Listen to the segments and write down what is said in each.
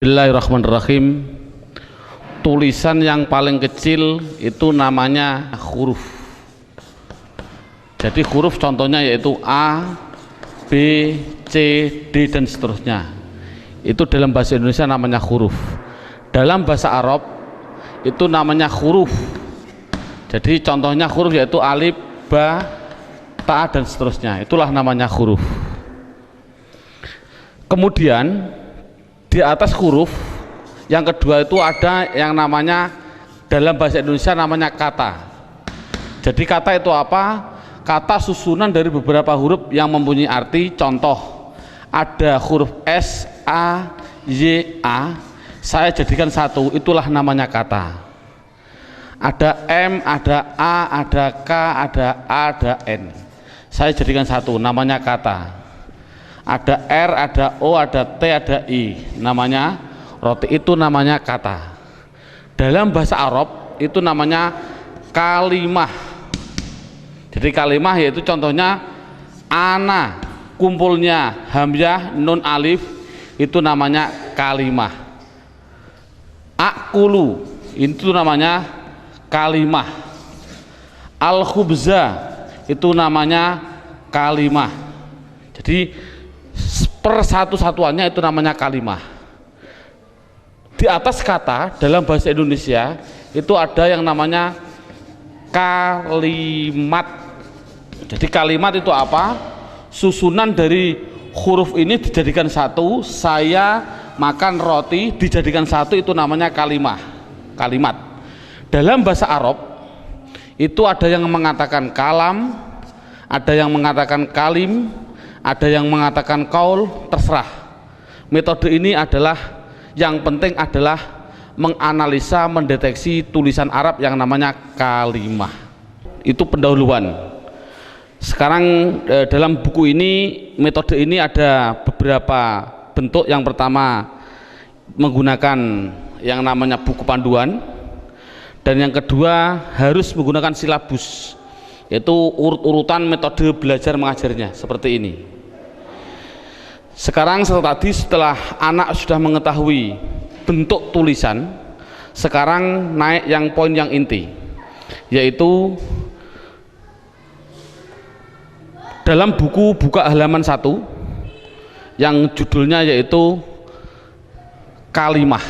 Bismillahirrahmanirrahim. Tulisan yang paling kecil itu namanya huruf. Jadi huruf contohnya yaitu A, B, C, D dan seterusnya. Itu dalam bahasa Indonesia namanya huruf. Dalam bahasa Arab itu namanya huruf. Jadi contohnya huruf yaitu alif, ba, ta dan seterusnya. Itulah namanya huruf. Kemudian di atas huruf yang kedua itu ada yang namanya dalam bahasa Indonesia namanya kata. Jadi kata itu apa? Kata susunan dari beberapa huruf yang mempunyai arti. Contoh, ada huruf S, A, Y, A, saya jadikan satu, itulah namanya kata. Ada M, ada A, ada K, ada A, ada N, saya jadikan satu, namanya kata. Ada R, ada O, ada T, ada I, namanya roti, itu namanya kata. Dalam bahasa Arab itu namanya kalimah. Jadi kalimah yaitu contohnya ana, kumpulnya hamzah, nun, alif, itu namanya kalimah. Akulu, itu namanya kalimah. Al-khubza, itu namanya kalimah. Jadi persatu-satuannya itu namanya kalimah. Di atas kata dalam bahasa Indonesia itu ada yang namanya kalimat. Jadi kalimat itu apa? Susunan dari huruf ini dijadikan satu. Saya makan roti dijadikan satu, itu namanya kalimah. Kalimat. Dalam bahasa Arab itu ada yang mengatakan kalam, ada yang mengatakan kalim, ada yang mengatakan kaul, terserah. Metode ini adalah yang penting adalah menganalisa, mendeteksi tulisan Arab yang namanya kalimah. Itu pendahuluan. Sekarang dalam buku ini, metode ini ada beberapa bentuk. Yang pertama menggunakan yang namanya buku panduan, dan yang kedua harus menggunakan silabus, yaitu urut-urutan metode belajar mengajarnya seperti ini. Sekarang setelah anak sudah mengetahui bentuk tulisan, sekarang naik yang poin yang inti, yaitu dalam buku buka halaman 1 yang judulnya yaitu kalimah.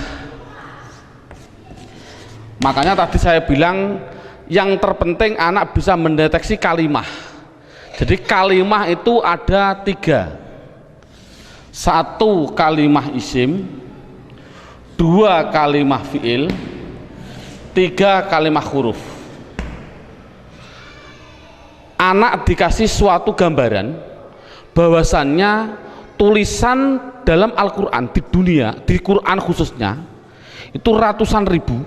Makanya tadi saya bilang yang terpenting anak bisa mendeteksi kalimah. Jadi kalimah itu ada 3. 1 kalimah isim, 2 kalimah fiil, 3 kalimah huruf. Anak dikasih suatu gambaran bahwasannya tulisan dalam Al-Quran di dunia, di Quran khususnya itu ratusan ribu.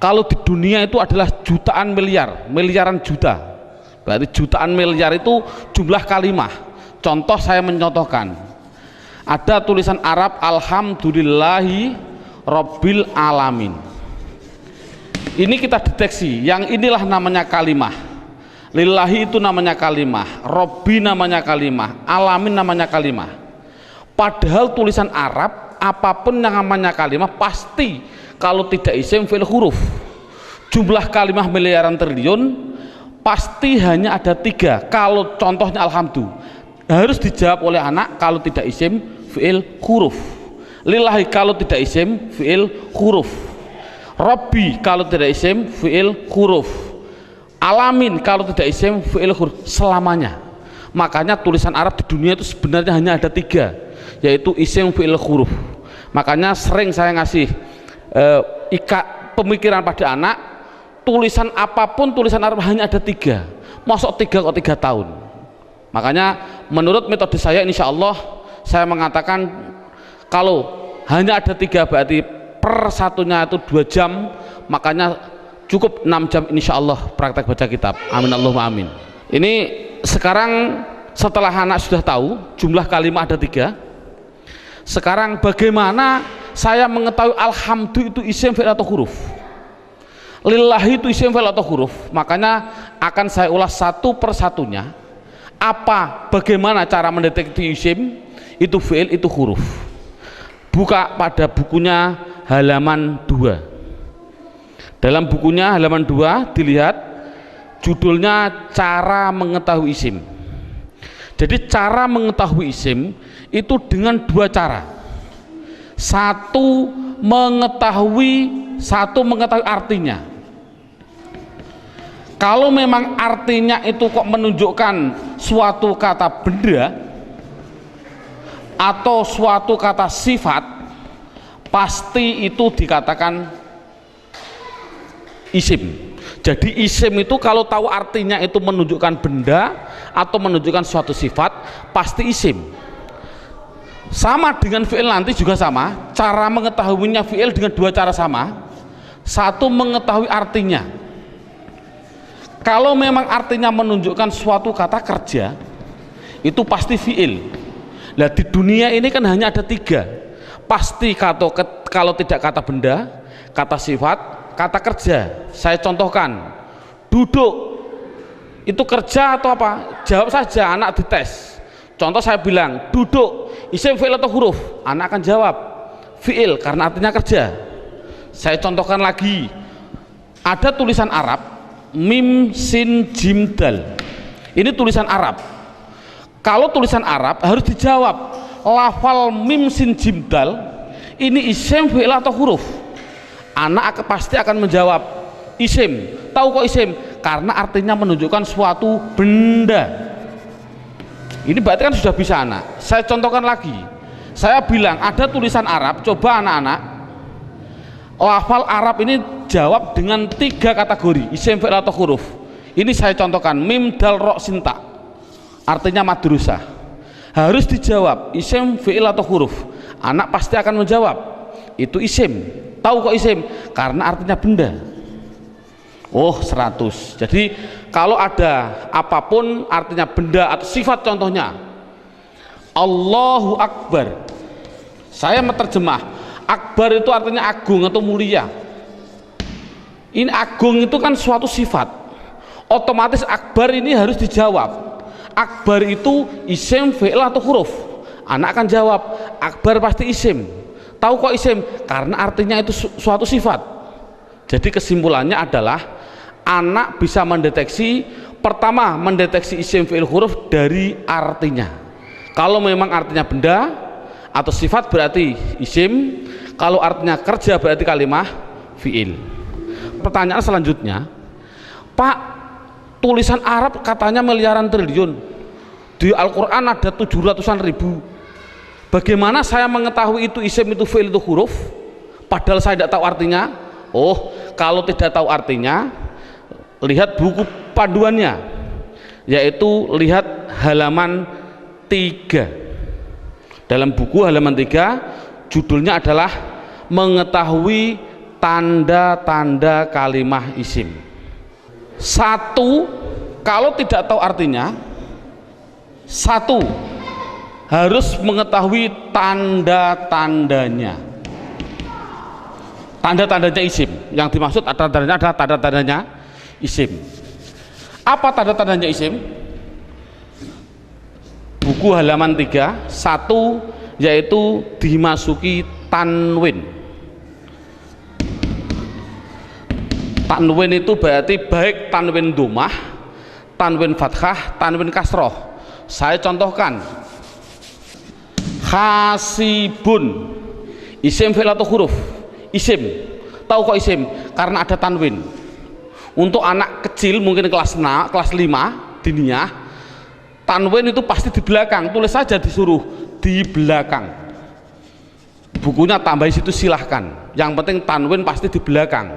Kalau di dunia itu adalah jutaan miliar, miliaran juta. Berarti jutaan miliar itu jumlah kalimah. Contoh, saya mencontohkan, ada tulisan Arab alhamdulillahi rabbil alamin. Ini kita deteksi, yang inilah namanya kalimah. Lillahi itu namanya kalimah, Robbi namanya kalimah, alamin namanya kalimah. Padahal tulisan Arab apapun yang namanya kalimah pasti kalau tidak isim fi'il huruf. Jumlah kalimah miliaran triliun pasti hanya ada 3. Kalau contohnya alhamdulillah harus dijawab oleh anak kalau tidak isim fi'il huruf. Lillahi kalau tidak isim fi'il huruf. Robbi kalau tidak isim fi'il huruf. Alamin kalau tidak isim fi'il huruf. Selamanya. Makanya tulisan Arab di dunia itu sebenarnya hanya ada 3, yaitu isim fi'il huruf. Makanya sering saya ngasih pemikiran pada anak, tulisan apapun tulisan Arab hanya ada 3. Masuk 3 kok 3 tahun. Makanya menurut metode saya, insya Allah saya mengatakan kalau hanya ada 3 berarti per satunya itu 2 jam, makanya cukup 6 jam insya Allah praktek baca kitab. Amin Allahumma amin. Ini sekarang setelah anak sudah tahu jumlah kalimat ada 3, sekarang bagaimana saya mengetahui alhamdulillah itu isim fi'il atau huruf, lillahi itu isim fi'il atau huruf? Makanya akan saya ulas satu persatunya. Bagaimana cara mendeteksi isim itu fi'il itu huruf. Buka pada bukunya halaman 2. Dalam bukunya halaman 2 dilihat judulnya cara mengetahui isim. Jadi cara mengetahui isim itu dengan 2 cara. Satu mengetahui artinya. Kalau memang artinya itu kok menunjukkan suatu kata benda atau suatu kata sifat, pasti itu dikatakan isim. Jadi isim itu kalau tahu artinya itu menunjukkan benda atau menunjukkan suatu sifat, pasti isim. Sama dengan fi'il nanti juga sama, cara mengetahuinya fi'il dengan 2 cara sama. Satu mengetahui artinya. Kalau memang artinya menunjukkan suatu kata kerja, itu pasti fi'il. Nah di dunia ini kan hanya ada 3. Pasti kalau tidak kata benda, kata sifat, kata kerja. Saya contohkan, duduk itu kerja atau apa? Jawab saja, anak dites. Contoh saya bilang duduk, isim, fi'il atau huruf? Anak akan jawab fi'il karena artinya kerja. Saya contohkan lagi, ada tulisan Arab mim sin jim dal. Ini tulisan Arab. Kalau tulisan Arab harus dijawab lafal mim sin jim dal ini isim, fi'il atau huruf? Anak pasti akan menjawab isim. Tahu kok isim? Karena artinya menunjukkan suatu benda. Ini berarti kan sudah bisa anak. Saya contohkan lagi. Saya bilang ada tulisan Arab, coba anak-anak lafal Arab ini jawab dengan 3 kategori, isim, fi'il atau huruf. Ini saya contohkan, mim dal ro sinta, artinya madrusah. Harus dijawab isim, fi'il atau huruf. Anak pasti akan menjawab itu isim. Tahu kok isim? Karena artinya benda. Oh 100. Jadi kalau ada apapun artinya benda atau sifat, contohnya Allahu Akbar, saya menerjemah Akbar itu artinya agung atau mulia. Ini agung itu kan suatu sifat, otomatis Akbar ini harus dijawab. Akbar itu isim, fi'il atau huruf? Anak akan jawab Akbar pasti isim. Tahu kok isim? Karena artinya itu suatu sifat. Jadi kesimpulannya adalah anak bisa mendeteksi, pertama mendeteksi isim, fi'il, huruf dari artinya. Kalau memang artinya benda atau sifat berarti isim, kalau artinya kerja berarti kalimah fi'il. Pertanyaan selanjutnya, Pak, tulisan Arab katanya miliaran triliun, di Al-Quran ada 700-an ribu. Bagaimana saya mengetahui itu isim, itu fi'il, itu huruf, padahal saya tidak tahu artinya? Oh, kalau tidak tahu artinya, lihat buku panduannya, yaitu lihat halaman 3. Dalam buku halaman 3 judulnya adalah mengetahui tanda-tanda kalimah isim. 1, kalau tidak tahu artinya, 1 harus mengetahui tanda-tandanya. Tanda-tandanya isim. Yang dimaksud tanda-tandanya adalah tanda-tandanya isim. Apa tanda-tandanya isim? Buku halaman 3, 1 yaitu dimasuki tanwin. Tanwin itu berarti baik tanwin dhammah, tanwin fathah, tanwin kasroh. Saya contohkan, hasibun, isim, fi'il atau huruf? Isim. Tahu kok isim? Karena ada tanwin. Untuk anak kecil mungkin kelas 5 diniyah, tanwin itu pasti di belakang. Tulis saja, disuruh di belakang. Bukunya tambah situ silahkan. Yang penting tanwin pasti di belakang.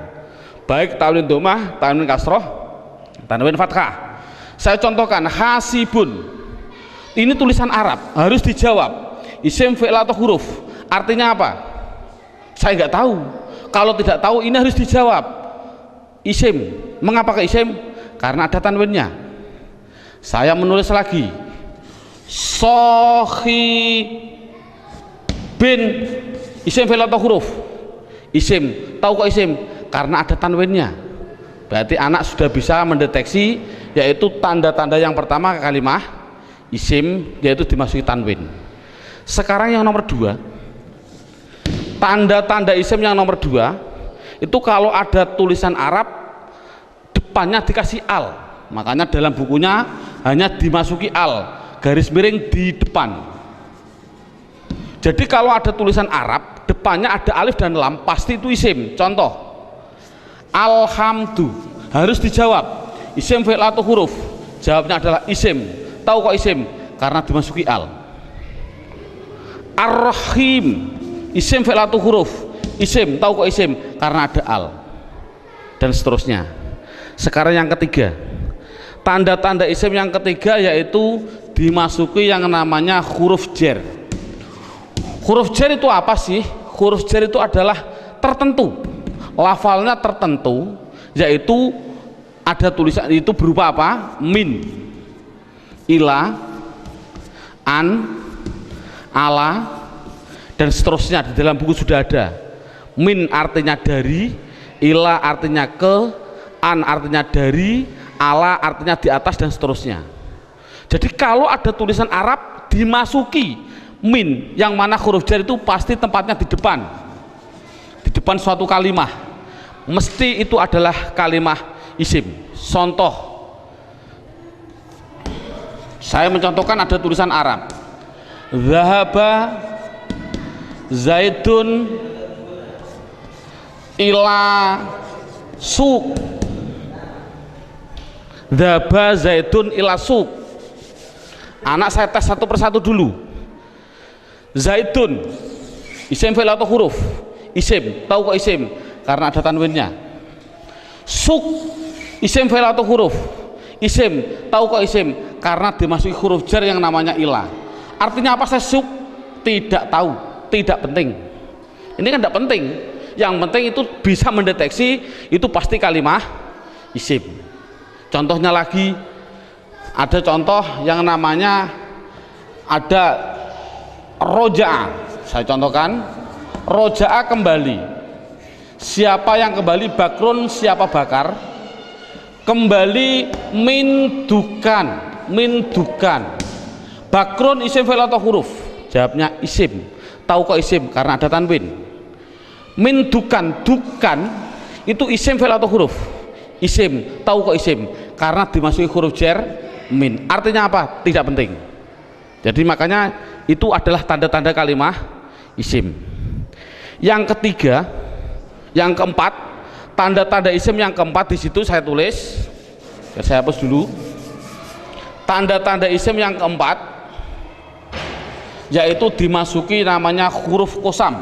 Baik tanwin dhammah, tanwin kasroh, tanwin fathah. Saya contohkan, hasibun. Ini tulisan Arab, harus dijawab isim, fi'il atau huruf? Artinya apa? Saya nggak tahu. Kalau tidak tahu ini harus dijawab isim. Mengapa ke isim? Karena ada tanwinnya. Saya menulis lagi, sohi bin, isim, fi'il atau huruf? Isim. Tahu kok isim? Karena ada tanwinnya. Berarti anak sudah bisa mendeteksi, yaitu tanda-tanda yang pertama kalimah isim, yaitu dimasuki tanwin. Sekarang yang nomor 2, Tanda-tanda isim yang nomor 2 itu kalau ada tulisan Arab depannya dikasih al, makanya dalam bukunya hanya dimasuki al, garis miring di depan. Jadi kalau ada tulisan Arab depannya ada alif dan lam, pasti itu isim. Contoh, alhamdu, harus dijawab isim fi'il atau huruf, jawabnya adalah isim. Tahu kok isim? Karena dimasuki al. Ar-Rahim, isim fi'il atau huruf, isim. Tahu kok isim? Karena ada al. Dan seterusnya. Sekarang yang ketiga, tanda-tanda isim yang ketiga yaitu dimasuki yang namanya huruf jar. Huruf jar itu apa sih? Huruf jar itu adalah tertentu, lafalnya tertentu, yaitu ada tulisan itu berupa apa? Min, ila, an, ala, dan seterusnya. Di dalam buku sudah ada. Min artinya dari, ila artinya ke, an artinya dari, ala artinya di atas, dan seterusnya. Jadi kalau ada tulisan Arab dimasuki min, yang mana huruf jar itu pasti tempatnya di depan suatu kalimah, mesti itu adalah kalimah isim. Contoh, saya mencontohkan ada tulisan Arab, zahaba zaidun ila suq, zahaba zaidun ila suq. Anak saya tes satu persatu dulu. Zaidun isim fi'il atau huruf? Isim. Tahu kok isim? Karena ada tanwinnya. Suq isim fi'il atau huruf? Isim. Tahu kok isim? Karena dimasuki huruf jar yang namanya ila. Artinya apa saya suq? Tidak tahu, tidak penting. Ini kan tidak penting. Yang penting itu bisa mendeteksi itu pasti kalimah isim. Contohnya lagi, ada contoh yang namanya ada roja'a. Saya contohkan, roja'a kembali. Siapa yang kembali? Bakrun, siapa bakar? Kembali min dukan, min dukan. Bakrun isim fi'il atau huruf? Jawabnya isim. Tahu kok isim? Karena ada tanwin. Min dukan, dukan itu isim fi'il atau huruf? Isim. Tahu kok isim? Karena dimasuki huruf jar min. Artinya apa? Tidak penting. Jadi makanya itu adalah tanda-tanda kalimah isim. Yang ketiga, yang keempat, tanda-tanda isim yang keempat di situ saya tulis. Saya hapus dulu. Tanda-tanda isim yang keempat yaitu dimasuki namanya huruf qasam.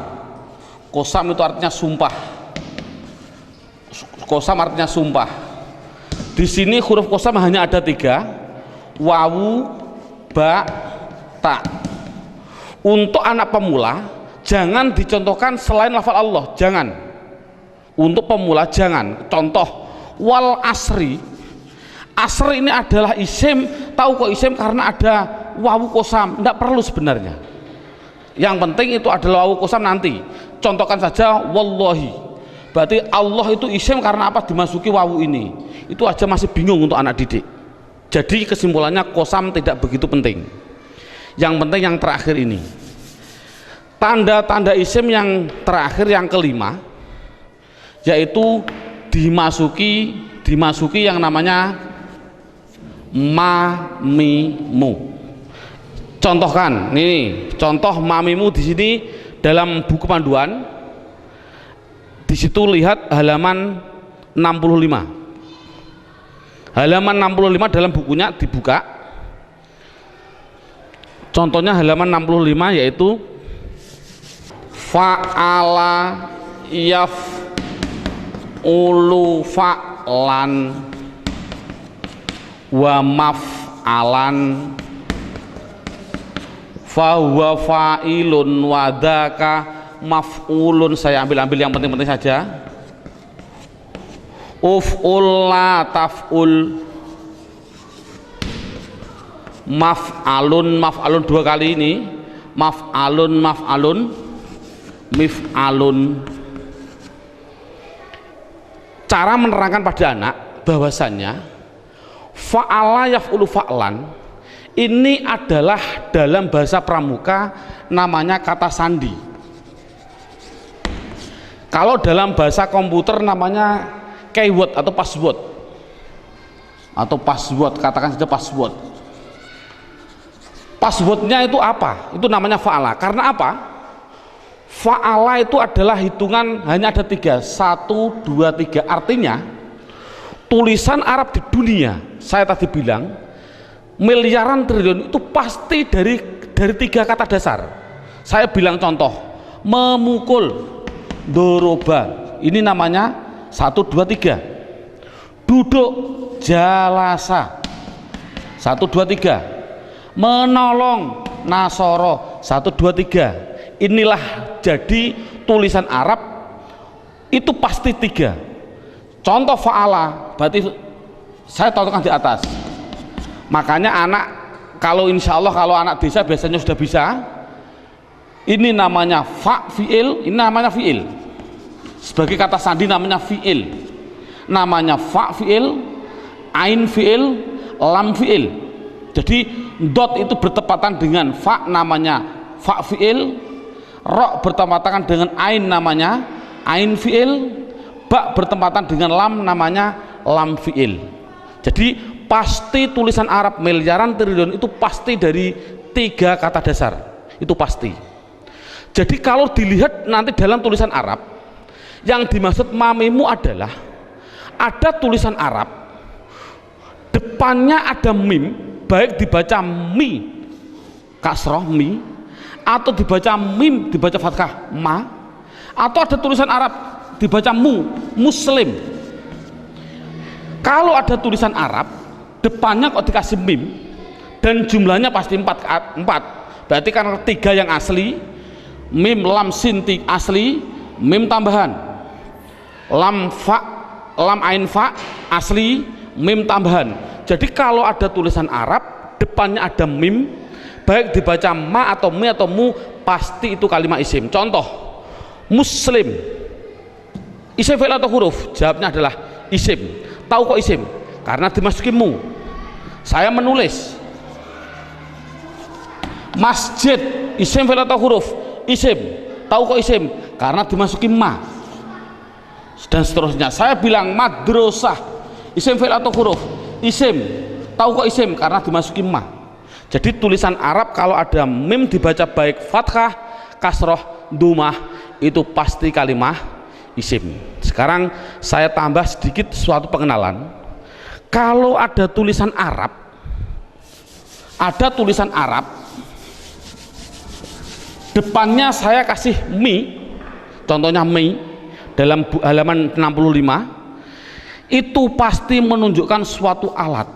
Qasam itu artinya sumpah. Qasam artinya sumpah. Di sini huruf qasam hanya ada 3, wawu, ba, ta. Untuk anak pemula jangan dicontohkan selain lafal Allah, jangan. Untuk pemula jangan. Contoh, wal asri. Asri ini adalah isim. Tahu kok isim? Karena ada wawu qasam. Tidak perlu sebenarnya. Yang penting itu adalah wawu qasam nanti. Contohkan saja wallahi. Berarti Allah itu isim karena apa? Dimasuki wawu ini. Itu aja masih bingung untuk anak didik. Jadi kesimpulannya qasam tidak begitu penting. Yang penting yang terakhir ini. Tanda-tanda isim yang terakhir yang kelima yaitu dimasuki yang namanya mamimu. Contohkan, ini contoh mamimu di sini dalam buku panduan. Di situ lihat halaman 65. Halaman 65 dalam bukunya dibuka. Contohnya halaman 65 yaitu fa'ala yaf'ulu fa'lan wa maf'alan fahuwa fa'ilun wadaka maf'ulun. Saya ambil yang penting-penting saja. Uf'ul la taf'ul, maf'alun 2 kali ini, maf'alun mif'alun. Cara menerangkan pada anak bahwasannya fa'ala yaf'ulu fa'lan ini adalah dalam bahasa pramuka namanya kata sandi. Kalau dalam bahasa komputer namanya keyword atau password, katakan saja password. Passwordnya itu apa? Itu namanya fa'ala. Karena apa? Fa'ala itu adalah hitungan hanya ada 3, 1, 2, 3. Artinya tulisan Arab di dunia, saya tadi bilang miliaran triliun, itu pasti dari 3 kata dasar. Saya bilang contoh, memukul, doroba, ini namanya 1, 2, 3. Duduk, jalasa, 1, 2, 3. Menolong, nasoro, 1, 2, 3. Inilah jadi tulisan Arab itu pasti 3. Contoh fa'ala, berarti saya contohkan di atas. Makanya anak, kalau insya Allah kalau anak desa biasanya sudah bisa. Ini namanya fa fi'il, ini namanya fi'il. Sebagai kata sandi namanya fi'il. Namanya fa fi'il, ain fi'il, lam fi'il. Jadi dot itu bertepatan dengan fa, namanya fa fi'il. Ro bertepatan dengan ain, namanya ain fi'il. Ba bertepatan dengan lam, namanya lam fi'il. Jadi pasti tulisan Arab miliaran triliun itu pasti dari 3 kata dasar, itu pasti. Jadi kalau dilihat nanti dalam tulisan Arab, yang dimaksud mamimu adalah ada tulisan Arab depannya ada mim, baik dibaca mi kasroh mi, atau dibaca mim dibaca fathah ma, atau ada tulisan Arab dibaca mu, muslim. Kalau ada tulisan Arab depannya kok dikasih mim dan jumlahnya pasti 4, berarti karena 3 yang asli, mim lam sin asli, mim tambahan, lam fa, lam ain fa asli, mim tambahan. Jadi kalau ada tulisan Arab depannya ada mim, baik dibaca ma atau mi atau mu, pasti itu kalimat isim. Contoh, muslim, isim fi'il atau huruf? Jawabnya adalah isim. Tahu kok isim? Karena dimasuki mu. Saya menulis. Masjid, isim fi'il atau huruf? Isim. Tahu kok isim? Karena dimasuki ma. Dan seterusnya. Saya bilang madrasah, isim fi'il atau huruf? Isim. Tahu kok isim? Karena dimasuki ma. Jadi tulisan Arab kalau ada mim dibaca baik fathah, kasroh, dumah, itu pasti kalimah isim. Sekarang saya tambah sedikit suatu pengenalan. Kalau ada tulisan Arab, depannya saya kasih mi, contohnya mi dalam halaman 65, itu pasti menunjukkan suatu alat,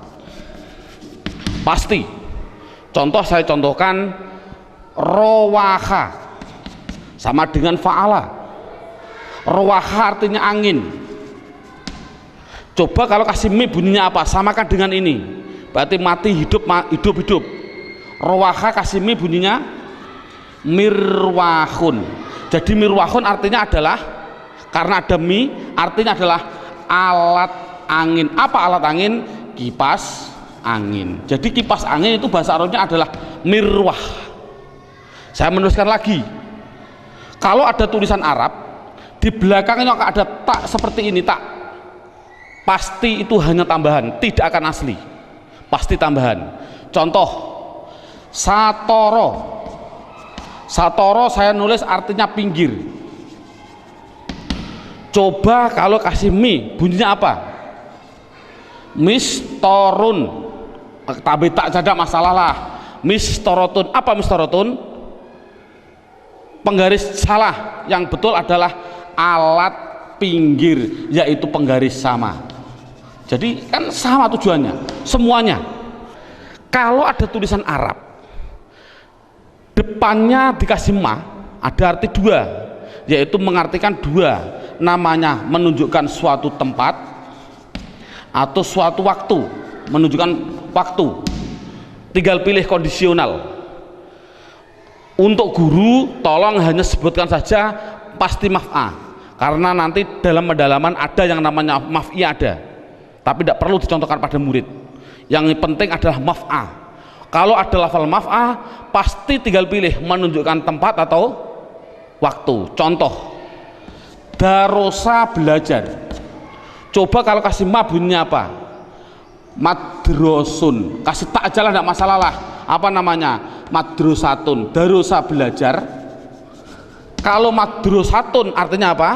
pasti. Contoh saya contohkan, rowaha sama dengan fa'ala. Rowaha artinya angin. Coba kalau kasih mi bunyinya apa? Samakan dengan ini, berarti mati hidup, hidup. Rowaha kasih mi bunyinya mirwahun. Jadi mirwahun artinya adalah, karena ada mi artinya adalah alat angin. Apa alat angin? Kipas angin. Jadi kipas angin itu bahasa Arabnya adalah mirwah. Saya menuliskan lagi, kalau ada tulisan Arab di belakangnya ada tak seperti ini, tak, pasti itu hanya tambahan, tidak akan asli, pasti tambahan. Contoh, satoro, satoro saya nulis artinya pinggir. Coba kalau kasih mi bunyinya apa? Mistorun, tapi tak ada masalah lah. Mistorotun, apa mistorotun? Penggaris salah, yang betul adalah alat pinggir, yaitu penggaris sama. Jadi kan sama tujuannya semuanya. Kalau ada tulisan Arab depannya dikasih ma, ada arti 2, yaitu mengartikan 2, namanya menunjukkan suatu tempat atau suatu waktu, menunjukkan waktu. Tinggal pilih kondisional. Untuk guru tolong hanya sebutkan saja pasti maf'a, karena nanti dalam pendalaman ada yang namanya maf'i ada, tapi tidak perlu dicontohkan pada murid. Yang penting adalah maf'a. Kalau ada lafal maf'a pasti tinggal pilih menunjukkan tempat atau waktu. Contoh, Darosa belajar. Coba kalau kasih ma bunyinya apa? Madrosun. Kasih tak aja lah, enggak masalah lah. Apa namanya? Madrosatun. Darosa belajar. Kalau madrosatun artinya apa?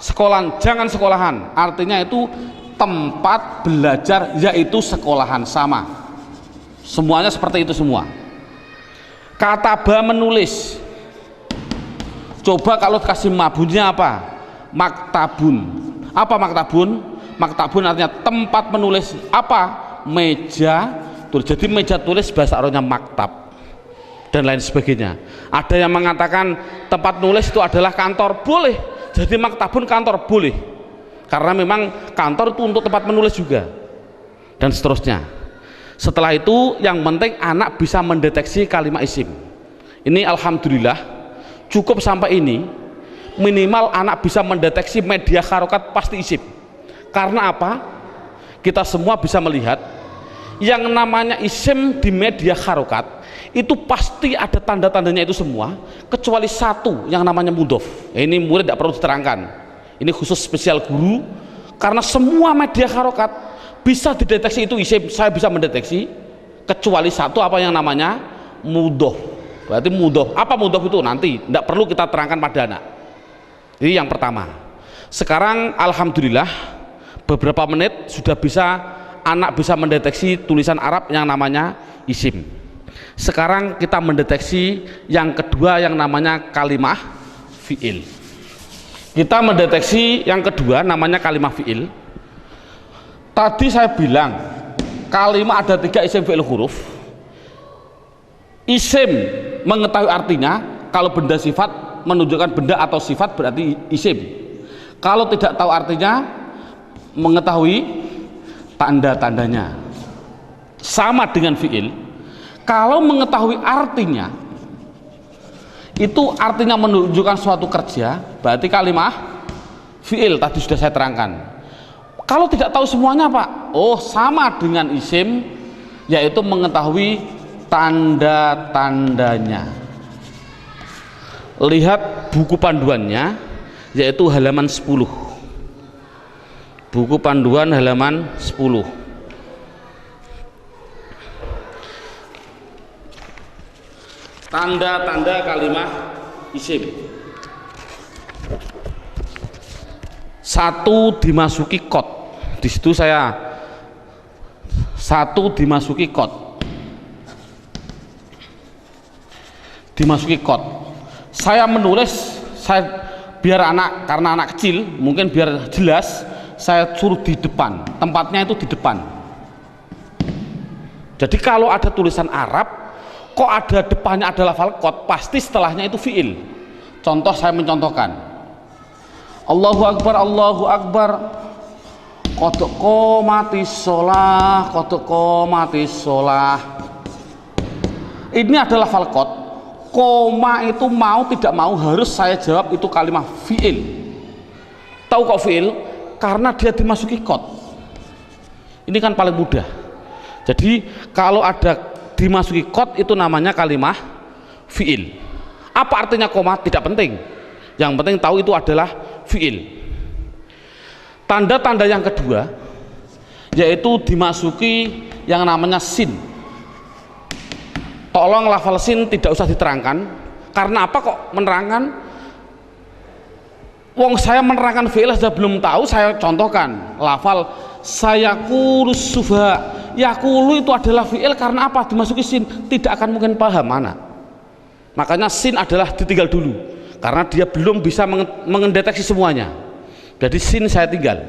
Sekolahan, jangan sekolahan. Artinya itu tempat belajar, yaitu sekolahan, sama. Semuanya seperti itu semua. Kataba menulis. Coba kalau kasih mabunnya apa? Maktabun. Apa maktabun? Maktabun artinya tempat menulis. Apa? Meja tulis. Jadi meja tulis bahasa Arabnya maktab dan lain sebagainya. Ada yang mengatakan tempat nulis itu adalah kantor, boleh. Jadi maktabun kantor, boleh, karena memang kantor itu untuk tempat menulis juga, dan seterusnya. Setelah itu yang penting anak bisa mendeteksi kalimat isim. Ini alhamdulillah cukup sampai ini. Minimal anak bisa mendeteksi media harokat pasti isim. Karena apa? Kita semua bisa melihat yang namanya isim di media harokat itu pasti ada tanda-tandanya itu semua, kecuali satu yang namanya mudhof. Ini murid tidak perlu diterangkan, ini khusus spesial guru, karena semua media harokat bisa dideteksi itu isim. Saya bisa mendeteksi kecuali satu, apa yang namanya mudhof. Berarti mudhof, apa mudhof itu nanti tidak perlu kita terangkan pada anak. Ini yang pertama. Sekarang alhamdulillah beberapa menit sudah bisa anak bisa mendeteksi tulisan Arab yang namanya isim. Sekarang kita mendeteksi yang kedua yang namanya kalimah fi'il. Kita mendeteksi yang kedua namanya kalimah fi'il. Tadi saya bilang kalimah ada 3 isim fi'il huruf. Isim mengetahui artinya, kalau benda sifat menunjukkan benda atau sifat berarti isim. Kalau tidak tahu artinya, mengetahui tanda-tandanya. Sama dengan fi'il. Kalau mengetahui artinya, itu artinya menunjukkan suatu kerja, berarti kalimah fi'il. Tadi sudah saya terangkan. Kalau tidak tahu semuanya Pak, oh sama dengan isim, yaitu mengetahui tanda-tandanya. Lihat buku panduannya, yaitu halaman 10. Buku panduan halaman 10. Tanda-tanda kalimah isim. 1 dimasuki kot. Di situ saya 1 dimasuki kot. Dimasuki kot. Saya menulis, biar anak, karena anak kecil mungkin biar jelas, saya suruh di depan. Tempatnya itu di depan. Jadi kalau ada tulisan Arab kok ada depannya ada lafal kot, pasti setelahnya itu fi'il. Contoh, saya mencontohkan Allahu Akbar, Allahu Akbar, qad qomatis sholah, qad qomatis sholah. Ini adalah lafal kot. Koma itu mau tidak mau harus saya jawab itu kalimat fi'il. Tahu kok fi'il? Karena dia dimasuki kot. Ini kan paling mudah. Jadi kalau ada dimasuki kot itu namanya kalimah fi'il. Apa artinya koma? Tidak penting. Yang penting tahu itu adalah fi'il. Tanda-tanda yang kedua yaitu dimasuki yang namanya sin. Tolong lafal sin tidak usah diterangkan. Karena apa kok menerangkan? Wong saya menerangkan fi'il sudah belum tahu, saya contohkan lafal sayaqulus sufaha. Yaqulu itu adalah fi'il, karena apa? Dimasuki sin, tidak akan mungkin paham mana. Makanya sin adalah ditinggal dulu, karena dia belum bisa mendeteksi semuanya. Jadi sin saya tinggal.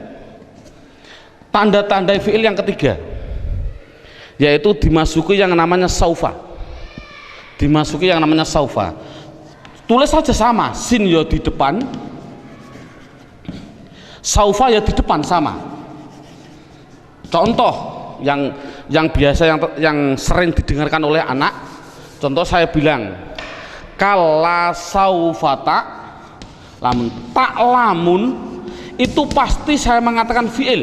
Tanda-tanda fi'il yang ketiga yaitu dimasuki yang namanya saufa. Dimasuki yang namanya saufa. Tulis saja sama, sin ya di depan, saufa ya di depan, sama. Contoh yang biasa yang sering didengarkan oleh anak, contoh saya bilang kala saufata lamun, tak lamun itu pasti saya mengatakan fi'il.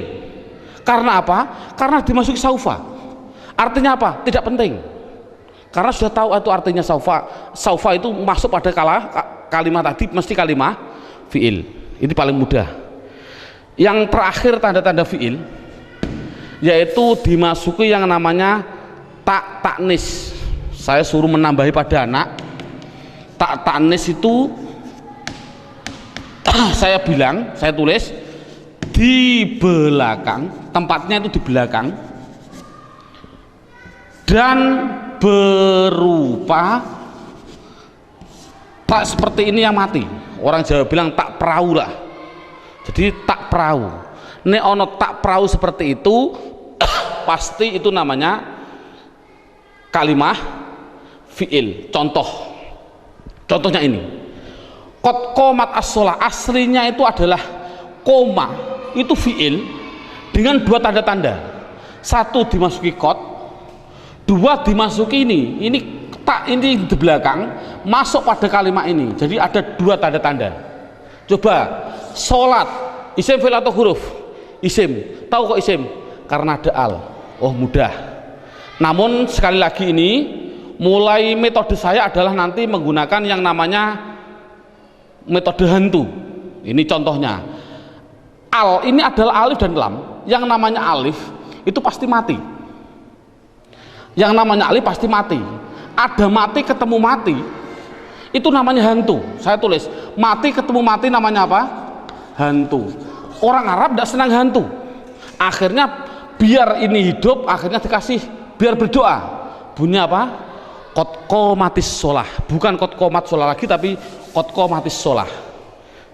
Karena apa? Karena dimasuki saufa. Artinya apa? Tidak penting, karena sudah tahu itu artinya saufa. Saufa itu masuk pada kalimat tadi mesti kalimat fi'il. Ini paling mudah. Yang terakhir tanda-tanda fiil yaitu dimasuki yang namanya taknis. Saya suruh menambahi pada anak. Taknis itu saya bilang, saya tulis di belakang, tempatnya itu di belakang, dan berupa tak seperti ini yang mati. Orang Jawa bilang tak perahu lah. Jadi tak perahu. Nek ono tak perahu seperti itu pasti itu namanya kalimah fiil. Contohnya ini. Qad qomat as-shalah, aslinya itu adalah koma, itu fiil dengan dua tanda-tanda. Satu dimasuki qad, dua dimasuki ini tak, ini di belakang masuk pada kalimat ini. Jadi ada dua tanda-tanda. Coba sholat, isim fiil atau huruf? Isim. Tahu kok isim? Karena ada al. Oh mudah. Namun sekali lagi ini mulai metode saya adalah nanti menggunakan yang namanya metode hantu. Ini contohnya. Al ini adalah alif dan lam. Yang namanya alif itu pasti mati. Yang namanya alif pasti mati. Ada mati ketemu mati, itu namanya hantu. Saya tulis mati ketemu mati namanya apa? Hantu. Orang Arab tidak senang hantu. Akhirnya biar ini hidup, akhirnya dikasih biar berdoa. Bunyi apa? Qad qomatis shalah. Bukan qad qomat shalah lagi, tapi qad qomatis shalah.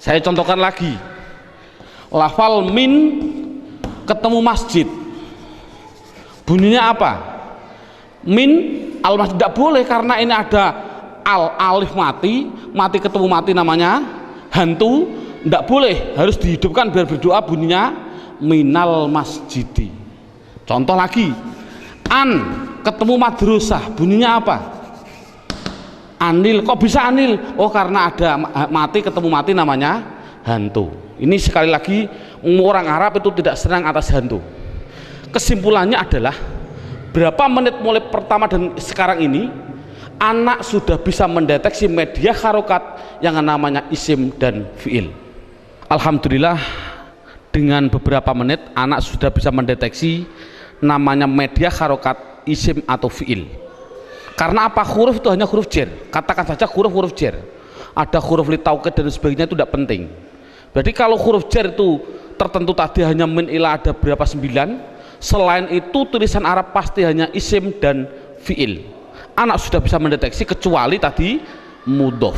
Saya contohkan lagi. Lafal min ketemu masjid. Bunyinya apa? Min al masjid tidak boleh karena ini ada alif mati ketemu mati namanya hantu, tidak boleh, harus dihidupkan biar berdoa, bunyinya minal masjidi. Contoh lagi, an ketemu madrasah, bunyinya apa? Anil. Kok bisa anil? Oh karena ada mati ketemu mati namanya hantu. Ini sekali lagi orang Arab itu tidak senang atas hantu. Kesimpulannya adalah berapa menit mulai pertama dan sekarang ini anak sudah bisa mendeteksi media harokat yang namanya isim dan fiil. Alhamdulillah dengan beberapa menit anak sudah bisa mendeteksi namanya media harokat isim atau fiil. Karena apa? Huruf itu hanya huruf jar. Katakan saja huruf jar. Ada huruf li taukid dan sebagainya, itu tidak penting. Berarti kalau huruf jar itu tertentu tadi hanya min ila ada berapa 9. Selain itu tulisan Arab pasti hanya isim dan fiil. Anak sudah bisa mendeteksi kecuali tadi mudhof.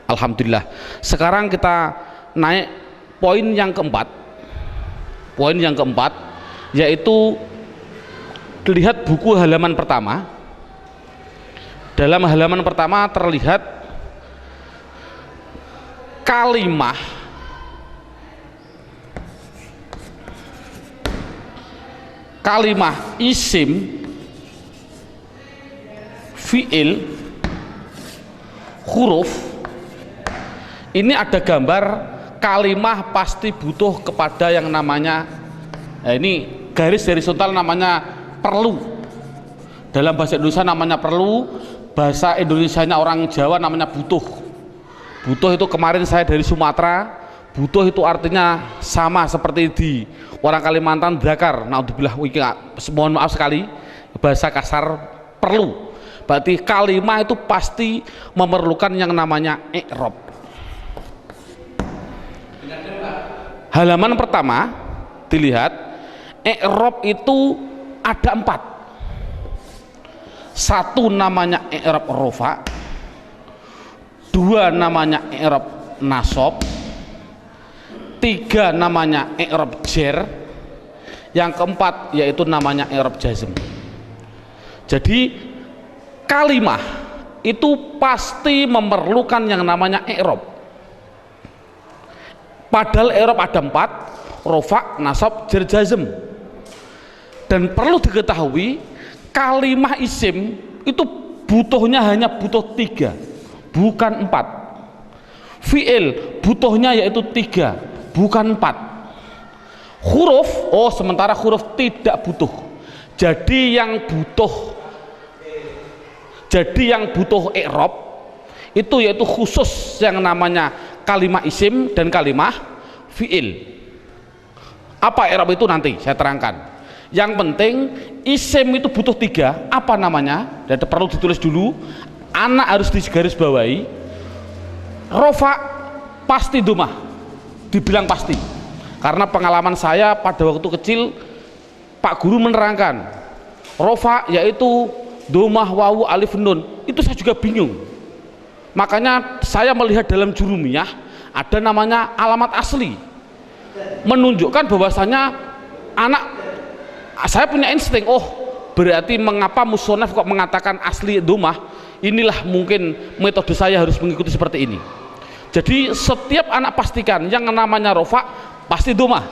Alhamdulillah. Sekarang kita naik poin yang keempat. Poin yang keempat yaitu lihat buku halaman pertama. Dalam halaman pertama terlihat kalimah isim, fiil, huruf. Ini ada gambar kalimah pasti butuh kepada yang namanya, ini garis horizontal namanya perlu. Dalam bahasa Indonesia namanya perlu, bahasa Indonesianya orang Jawa namanya butuh. Butuh itu kemarin saya dari Sumatera, butuh itu artinya sama seperti di orang Kalimantan dakar. Naudzubillah, mohon maaf sekali bahasa kasar perlu. Berarti kalimah itu pasti memerlukan yang namanya i'rab. Halaman pertama dilihat, i'rab itu ada 4. Satu namanya i'rab rofa, 2 namanya i'rab nasab, 3 namanya i'rab jar, yang keempat yaitu namanya i'rab jazm. Jadi kalimah itu pasti memerlukan yang namanya i'rab. Padahal i'rab ada 4, rofa, nasab, jar, jazm. Dan perlu diketahui kalimah isim itu butuhnya hanya butuh 3, bukan 4. Fiil butuhnya yaitu 3, bukan 4. Huruf, oh sementara huruf tidak butuh. Jadi yang butuh i'rab itu yaitu khusus yang namanya kalimah isim dan kalimah fiil. Apa i'rab itu nanti saya terangkan. Yang penting isim itu butuh 3. Apa namanya? Dan perlu ditulis dulu. Anak harus digarisbawahi. Rofa pasti domah, dibilang pasti. Karena pengalaman saya pada waktu kecil, Pak Guru menerangkan rofa yaitu domah, wawu, alif, nun. Itu saya juga bingung. Makanya saya melihat dalam jurumiyah ada namanya alamat asli, menunjukkan bahwasanya anak, saya punya insting, oh berarti mengapa musonaf kok mengatakan asli domah, inilah mungkin metode saya harus mengikuti seperti ini. Jadi setiap anak pastikan yang namanya rofa pasti domah,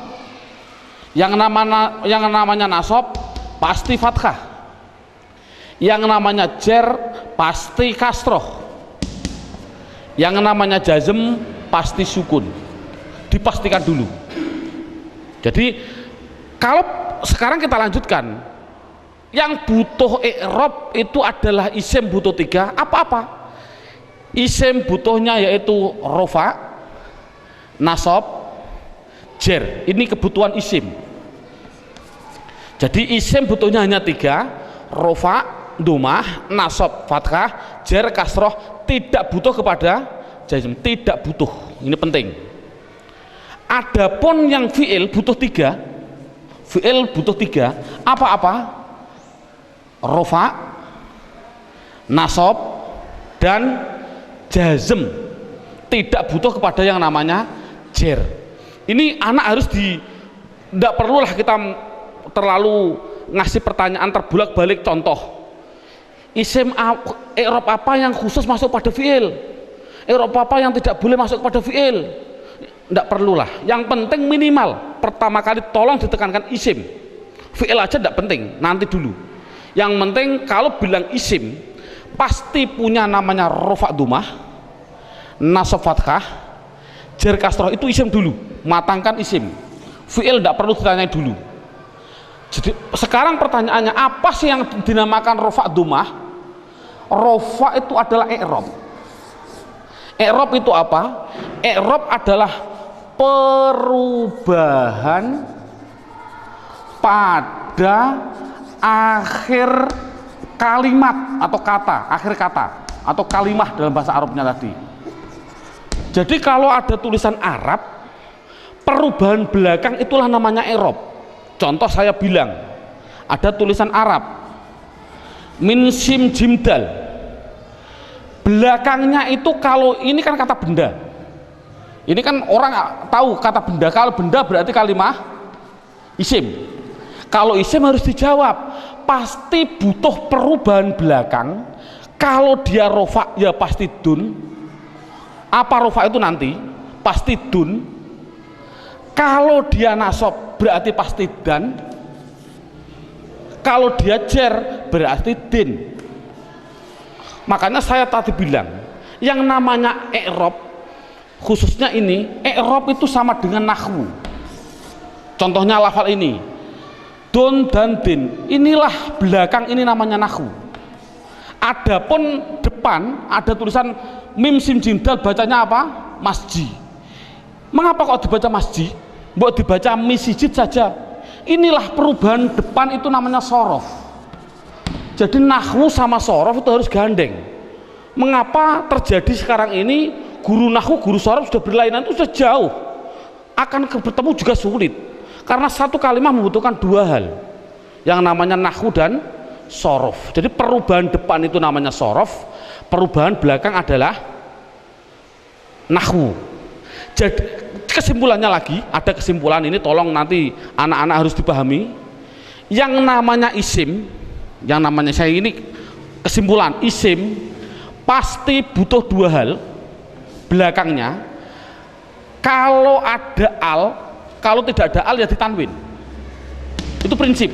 yang namanya nasab pasti fathah, yang namanya jer pasti kasroh, yang namanya jazm pasti sukun. Dipastikan dulu. Jadi kalau sekarang kita lanjutkan, yang butuh i'rab itu adalah isim butuh 3. Apa-apa? Isim butuhnya yaitu rofa, nasab, jer. Ini kebutuhan isim. Jadi isim butuhnya hanya 3: rofa, domah, nasab, fathah, jer, kasroh. Tidak butuh kepada jazm, tidak butuh. Ini penting. Adapun yang fiil butuh 3. Fiil butuh 3. Apa-apa? Rofa, nasab, dan jazm. Tidak butuh kepada yang namanya jer. Ini anak harus tidak perlulah kita terlalu ngasih pertanyaan terbulak-balik. Contoh, isim i'rab apa yang khusus masuk pada fiil, i'rab apa yang tidak boleh masuk pada fiil, tidak perlulah. Yang penting minimal pertama kali tolong ditekankan isim. Fiil aja tidak penting, nanti dulu. Yang penting kalau bilang isim pasti punya namanya rofa domah, nasab fathah, jer kasroh. Itu isim dulu, matangkan isim. Fiil tidak perlu ditanya dulu. Jadi sekarang pertanyaannya, apa sih yang dinamakan rofa domah? Rofa itu adalah i'rab. I'rab itu apa? I'rab adalah perubahan pada akhir kalimat atau kata, akhir kata atau kalimah dalam bahasa Arabnya tadi. Jadi kalau ada tulisan Arab, perubahan belakang itulah namanya i'rab. Contoh saya bilang, ada tulisan Arab min sim jim dal, belakangnya itu, kalau ini kan kata benda, ini kan orang tahu kata benda. Kalau benda berarti kalimah isim. Kalau isim harus dijawab, pasti butuh perubahan belakang. Kalau dia rofa ya pasti dun. Apa rofa itu nanti? Pasti dun. Kalau dia nasab berarti pasti dan. Kalau dia jer berarti din. Makanya saya tadi bilang, yang namanya i'rab, khususnya ini, i'rab itu sama dengan nahwu. Contohnya lafal ini, dun dan din, inilah belakang, ini namanya nahwu. Adapun depan ada tulisan mim sim jim dal, bacanya apa? Masji. Mengapa kok dibaca masji? Mbok dibaca misijid saja. Inilah perubahan depan, itu namanya sorof. Jadi nahwu sama sorof itu harus gandeng. Mengapa terjadi sekarang ini guru nahwu, guru sorof sudah berlainan, itu sudah jauh, akan bertemu juga sulit. Karena satu kalimat membutuhkan 2 hal, yang namanya nahwu dan sorof. Jadi perubahan depan itu namanya sorof, perubahan belakang adalah nahwu. Jadi kesimpulannya lagi, ada kesimpulan ini, tolong nanti anak-anak harus dipahami. Yang namanya isim, yang namanya, saya ini kesimpulan, isim pasti butuh 2 hal belakangnya. Kalau ada al, kalau tidak ada al ya ditanwin. Itu prinsip.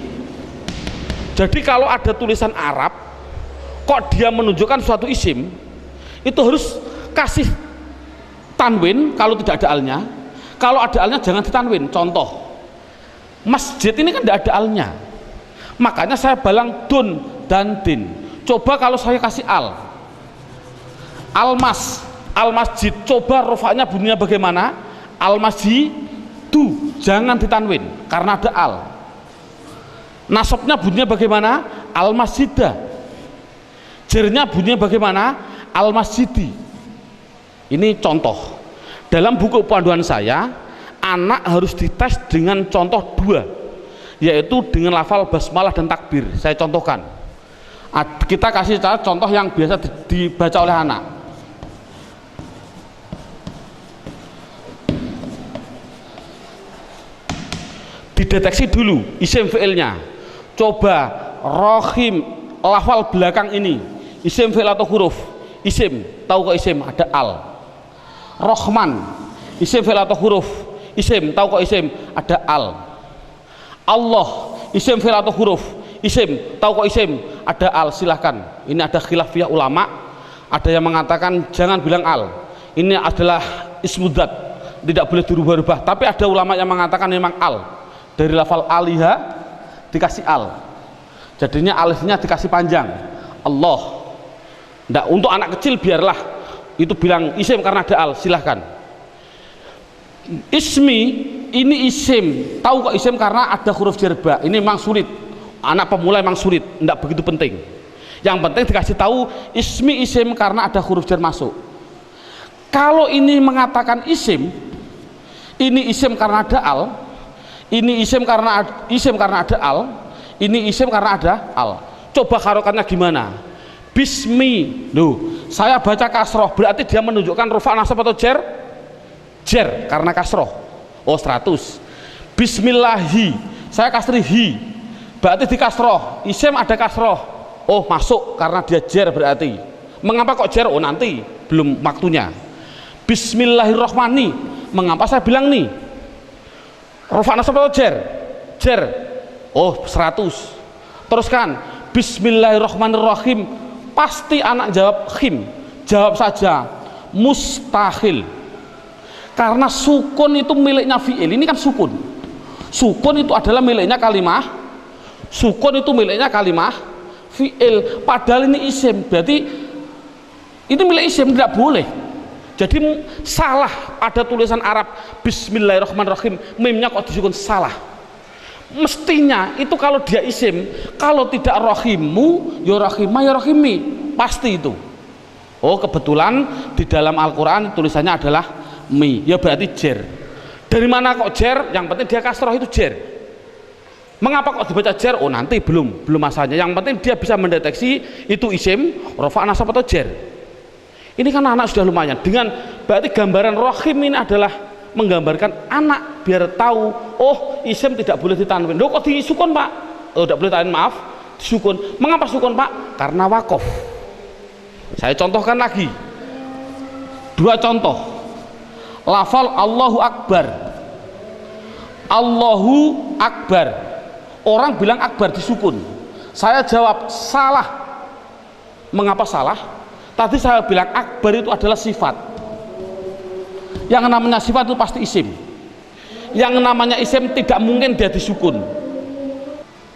Jadi kalau ada tulisan Arab kok dia menunjukkan suatu isim, itu harus kasih tanwin kalau tidak ada alnya. Kalau ada alnya jangan ditanwin. Contoh, masjid ini kan tidak ada alnya, makanya saya balang dun dan din. Coba kalau saya kasih al, al masjid, coba rofanya bunyinya bagaimana? Al masjid, jangan ditanwin karena ada al. Nasabnya bunyinya bagaimana? Al masjidah. Jernya bunyinya bagaimana? Al masjidi. Ini contoh. Dalam buku panduan saya, anak harus dites dengan contoh 2, yaitu dengan lafal basmalah dan takbir. Saya contohkan. Kita kasih contoh yang biasa dibaca oleh anak. Dideteksi dulu isim fi'ilnya. Coba rohim, lafal belakang ini isim fi'il atau huruf? Isim, tahu kok isim? Ada al. Rohman, isim fi'il atau huruf? Isim, tahu kok isim? Ada al. Allah, isim fi'il atau huruf? Isim, tahu kok isim? Ada al. Silahkan, ini ada khilafiyah ulama. Ada yang mengatakan jangan bilang al, ini adalah ismudzat, tidak boleh dirubah-rubah. Tapi ada ulama yang mengatakan memang al. Dari lafal aliha dikasih al, jadinya alifnya dikasih panjang. Allah. Nggak, untuk anak kecil biarlah itu bilang isim karena ada al, silahkan. Ismi, ini isim, tahu kok isim? Karena ada huruf jerba. Ini memang sulit, anak pemula memang sulit, tidak begitu penting. Yang penting dikasih tahu ismi isim karena ada huruf jar masuk. Kalau ini mengatakan isim, ini isim karena ada al, ini isim karena ada al, ini isim karena ada al. Coba harokatnya gimana? Bismi, loh, saya baca kasroh, berarti dia menunjukkan rufa nasab atau jer? Jer, karena kasroh. Oh 100. Bismillahi, saya kasri hi, berarti di kasroh, isim ada kasroh. Oh masuk karena dia jer berarti. Mengapa kok jer? Oh nanti, belum waktunya. Bismillahirrohmani, mengapa saya bilang nih rufa nasab atau jer? Jer. Oh 100. Teruskan Bismillahirrohmanirrohim, pasti anak jawab khim, jawab saja mustahil, karena sukun itu miliknya fi'il. Ini kan sukun, sukun itu adalah miliknya kalimah, sukun itu miliknya kalimah fi'il, padahal ini isim, berarti ini milik isim, tidak boleh. Jadi salah, ada tulisan Arab Bismillahirrahmanirrahim, mimnya kok disukun, salah. Mestinya itu kalau dia isim, kalau tidak rohimu ya rohimah ya rohimi, pasti itu. Oh kebetulan di dalam Al-Quran tulisannya adalah mi, ya berarti jer. Dari mana kok jer? Yang penting dia kasroh, itu jer. Mengapa kok dibaca jer? Oh nanti, belum masanya. Yang penting dia bisa mendeteksi itu isim, rofa nasab atau jer. Ini kan anak sudah lumayan. Dengan berarti gambaran rohim ini adalah menggambarkan anak biar tahu, oh isim tidak boleh ditanwin. Loh kok disukun pak? Oh tidak boleh tanwin, maaf, disukun. Mengapa sukun pak? Karena wakof. Saya contohkan lagi 2 contoh. Lafal Allahu Akbar. Allahu Akbar, orang bilang akbar disukun. Saya jawab salah. Mengapa salah? Tadi saya bilang akbar itu adalah sifat. Yang namanya sifat itu pasti isim. Yang namanya isim tidak mungkin dia disukun.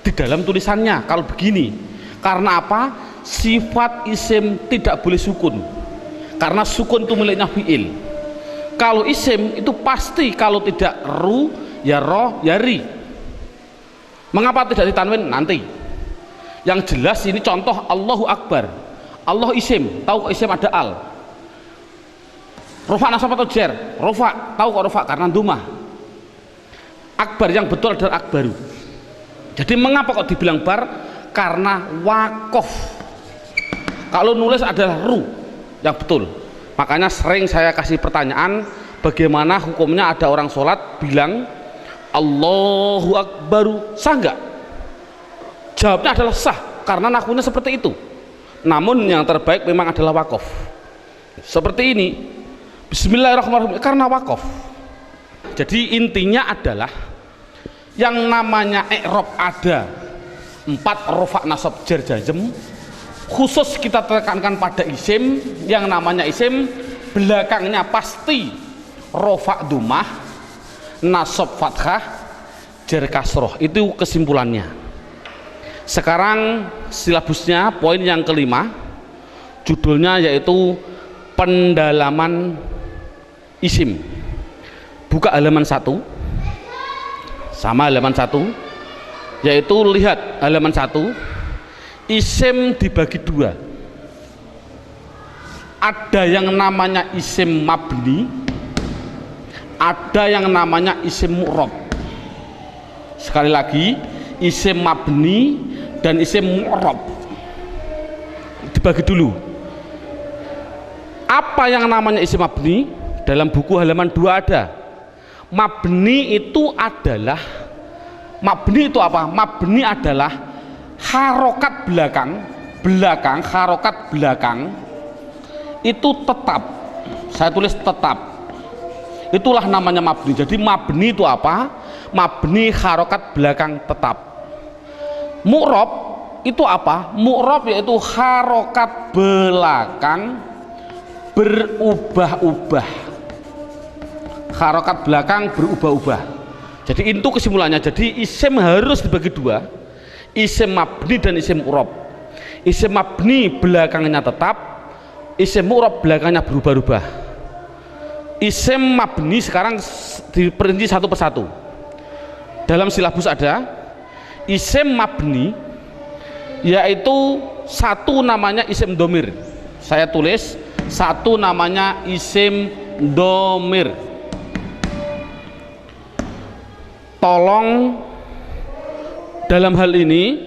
Di dalam tulisannya kalau begini. Karena apa? Sifat isim tidak boleh sukun. Karena sukun itu miliknya fi'il. Kalau isim itu pasti kalau tidak ru ya roh ya ri. Mengapa tidak ditanwin? Nanti. Yang jelas ini contoh Allahu Akbar. Allah isim, tahu kok isim ada al. Rofa nasab atau jer? Rofa, tahu kok rofa? Karena dumah. Akbar yang betul adalah akbaru. Jadi mengapa kok dibilang bar? Karena wakof. Kalau nulis adalah ru yang betul. Makanya sering saya kasih pertanyaan, bagaimana hukumnya ada orang sholat bilang Allahu Akbaru, sah nggak? Jawabnya adalah sah, karena nakunya seperti itu. Namun yang terbaik memang adalah wakof. Seperti ini, Bismillahirrahmanirrahim, karena wakof. Jadi intinya adalah yang namanya i'rab ada 4 rofa nasab jar jazm. Khusus kita tekankan pada isim, yang namanya isim belakangnya pasti rofa dumah, nasab fathah, jar kasroh. Itu kesimpulannya. Sekarang silabusnya poin yang kelima, judulnya yaitu pendalaman isim. Buka halaman 1. sama halaman 1, yaitu lihat halaman 1, isim dibagi 2. Ada yang namanya isim mabni, ada yang namanya isim mu'rab. Sekali lagi, isim mabni dan isim mu'rab dibagi dulu. Apa yang namanya isim mabni? Dalam buku halaman 2 ada. Mabni itu adalah, mabni itu apa? Mabni adalah harokat belakang, harokat belakang itu tetap. Saya tulis tetap. Itulah namanya mabni. Jadi mabni itu apa? Mabni harokat belakang tetap. Mu'rab itu apa? Mu'rab yaitu harokat belakang berubah-ubah. Harokat belakang berubah-ubah. Jadi itu kesimpulannya. Jadi isim harus dibagi 2, isim mabni dan isim mu'rab. Isim mabni belakangnya tetap, isim mu'rab belakangnya berubah-ubah. Isim mabni sekarang diperinci satu persatu. Dalam silabus ada isim mabni, yaitu satu namanya isim domir. Saya tulis satu namanya isim domir. Tolong dalam hal ini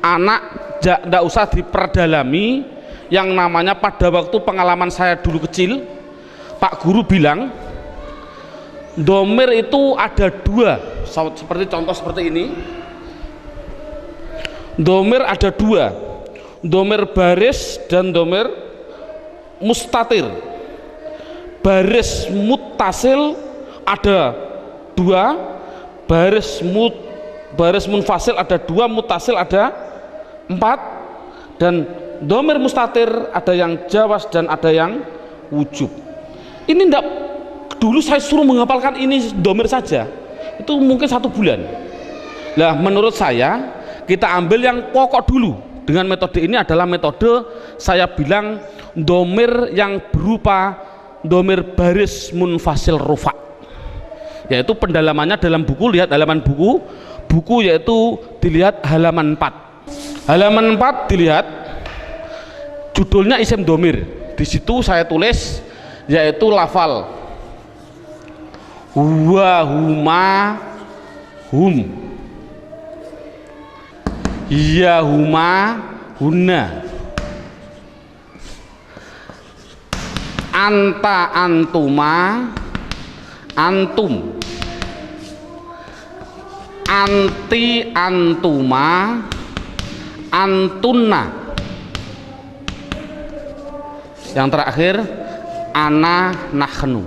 anak tidak usah diperdalami. Yang namanya pada waktu pengalaman saya dulu kecil, Pak Guru bilang domir itu ada 2, seperti contoh seperti ini. Domir ada 2, domir baris dan domir mustatir. Baris muttasil ada 2, baris munfasil ada 2, muttasil ada 4, dan domir mustatir ada yang jawas dan ada yang wujub. Ini enggak, dulu saya suruh menghafalkan ini domir saja itu mungkin 1 bulan. Lah menurut saya kita ambil yang pokok dulu. Dengan metode ini adalah metode saya bilang domir yang berupa domir baris munfasil rufa, yaitu pendalamannya dalam buku. Lihat halaman buku yaitu dilihat halaman 4. Halaman 4 dilihat judulnya isim domir. Di situ saya tulis yaitu lafal huwa, huma, hum, ya, huma, hunna, anta, antuma, antum, anti, antuma, antunna. Yang terakhir ana, nahnu.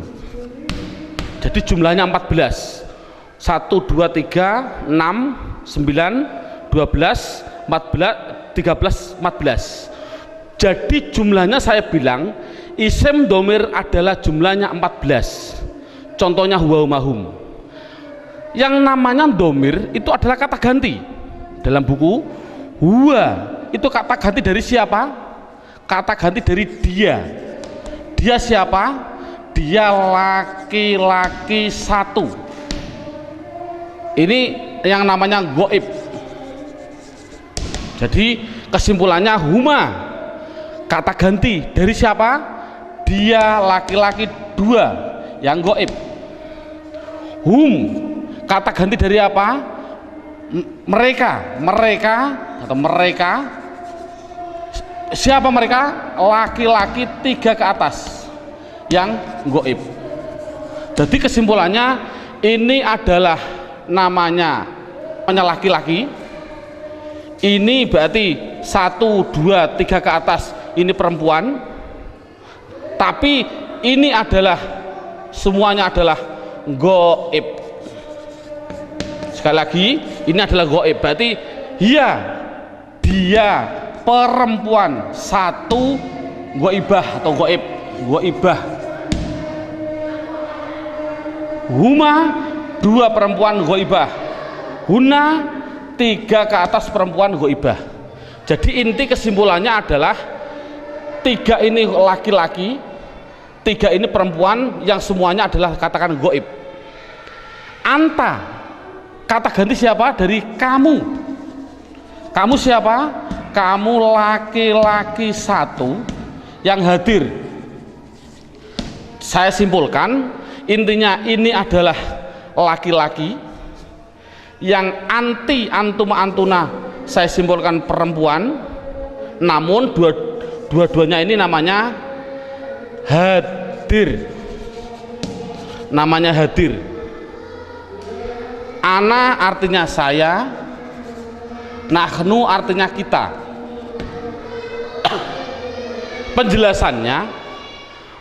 Jadi jumlahnya 14. 1, 2, 3, 6, 9, 12, 14, 13, 14. Jadi jumlahnya saya bilang isim domir adalah jumlahnya 14. Contohnya huwa, hum. Yang namanya domir itu adalah kata ganti. Dalam buku huwa itu kata ganti dari siapa? Kata ganti dari dia. Dia siapa? Dia laki-laki 1. Ini yang namanya goib. Jadi kesimpulannya huma kata ganti dari siapa? Dia laki-laki 2 yang goib. Hum kata ganti dari apa? Mereka atau mereka. Siapa mereka? Laki-laki 3 ke atas yang goib. Jadi kesimpulannya ini adalah namanya laki-laki. Ini berarti 1, 2, 3 ke atas ini perempuan. Tapi ini adalah semuanya adalah goib. Sekali lagi ini adalah goib. Berarti dia perempuan 1 goibah atau goib, goibah. Huma 2 perempuan goibah, huna 3 ke atas perempuan goibah. Jadi inti kesimpulannya adalah 3 ini laki-laki, 3 ini perempuan yang semuanya adalah katakan goib. Anta Kata ganti siapa? Dari kamu. Kamu siapa? Kamu laki-laki satu yang hadir. Saya simpulkan, intinya ini adalah laki-laki yang anti antuma antuna, saya simpulkan perempuan, namun dua-duanya ini namanya hadir. Namanya hadir. Ana artinya saya, nahnu artinya kita. Penjelasannya,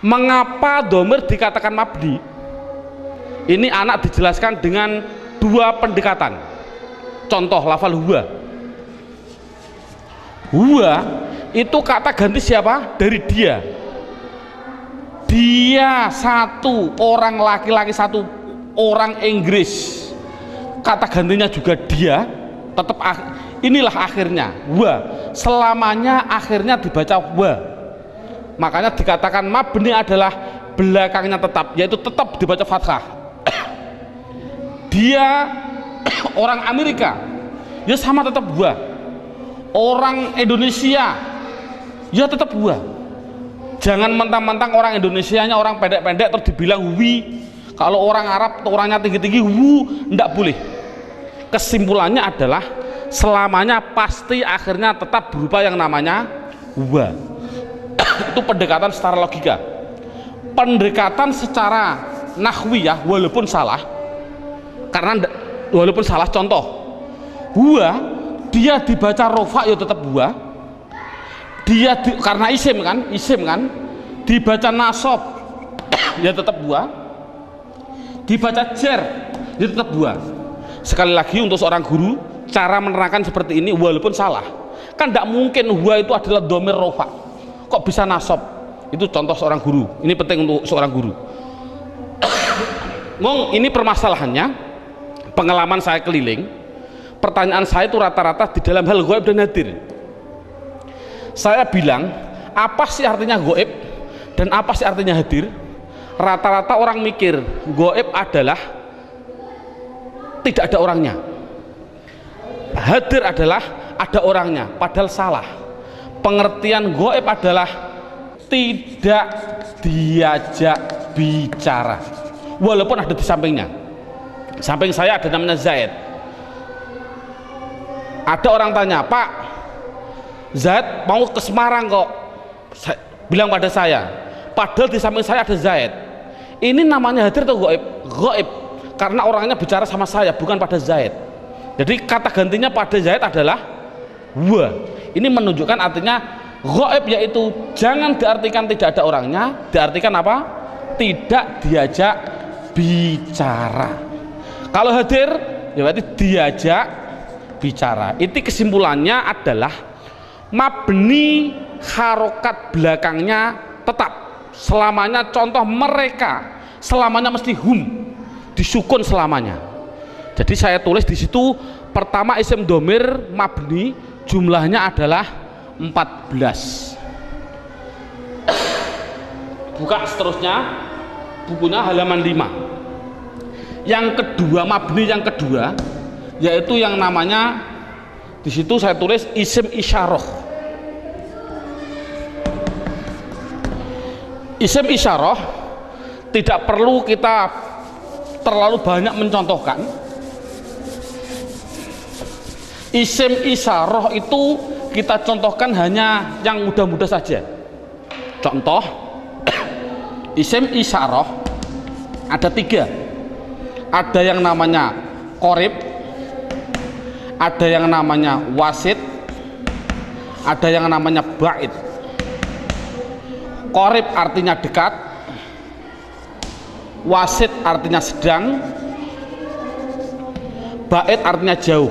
mengapa dhamir dikatakan mabni? Ini anak dijelaskan dengan dua pendekatan. Contoh lafal huwa. Huwa itu kata ganti siapa? Dari dia. Dia satu, orang laki-laki satu, orang Inggris. Kata gantinya juga dia, tetap inilah akhirnya wa. Selamanya akhirnya dibaca wa. Makanya dikatakan mabni adalah belakangnya tetap, yaitu tetap dibaca fathah. Dia orang Amerika, ya sama tetap wa. Orang Indonesia, ya tetap wa. Jangan mentang-mentang orang Indonesianya orang pendek-pendek terus dibilang wi. Kalau orang Arab orangnya tinggi-tinggi wu, enggak boleh. Kesimpulannya adalah selamanya pasti akhirnya tetap berupa yang namanya wa. Itu pendekatan secara logika. Pendekatan secara nahwiyah walaupun salah, karena walaupun salah, contoh huwa dia dibaca rofa ya tetap huwa. Dia karena isim kan dibaca nasab ya tetap huwa, dibaca jar ya tetap huwa. Sekali lagi untuk seorang guru, cara menerangkan seperti ini walaupun salah, kan tidak mungkin huwa itu adalah dhamir rofa, kok bisa nasab. Itu contoh seorang guru, ini penting untuk seorang guru. Ngomong ini permasalahannya, pengalaman saya keliling, pertanyaan saya itu rata-rata di dalam hal gaib dan hadir. Saya bilang, apa sih artinya gaib dan apa sih artinya hadir? Rata-rata orang mikir gaib adalah tidak ada orangnya, hadir adalah ada orangnya, padahal salah. Pengertian gaib adalah tidak diajak bicara walaupun ada di sampingnya. Samping saya ada namanya Zaid. Ada orang tanya, Pak, Zaid mau ke Semarang kok, bilang pada saya, padahal di samping saya ada Zaid. Ini namanya hadir atau gaib? Gaib, karena orangnya bicara sama saya, bukan pada Zaid. Jadi kata gantinya pada Zaid adalah wa. Ini menunjukkan artinya gaib, yaitu jangan diartikan tidak ada orangnya, diartikan apa? Tidak diajak bicara. Kalau hadir ya berarti diajak bicara. Itu kesimpulannya adalah mabni harokat belakangnya tetap selamanya. Contoh mereka selamanya mesti hum, disukun selamanya. Jadi saya tulis di situ pertama isim domir mabni jumlahnya adalah 14. Buka seterusnya bukunya halaman 5. Yang kedua, mabni yang kedua yaitu yang namanya di situ saya tulis isim isyarah. Isim isyarah tidak perlu kita terlalu banyak mencontohkan. Isim isyarah itu kita contohkan hanya yang mudah-mudah saja. Contoh isim isyarah ada 3. Ada yang namanya qorib, ada yang namanya wasit, ada yang namanya ba'id. Qorib artinya dekat, wasit artinya sedang, ba'id artinya jauh.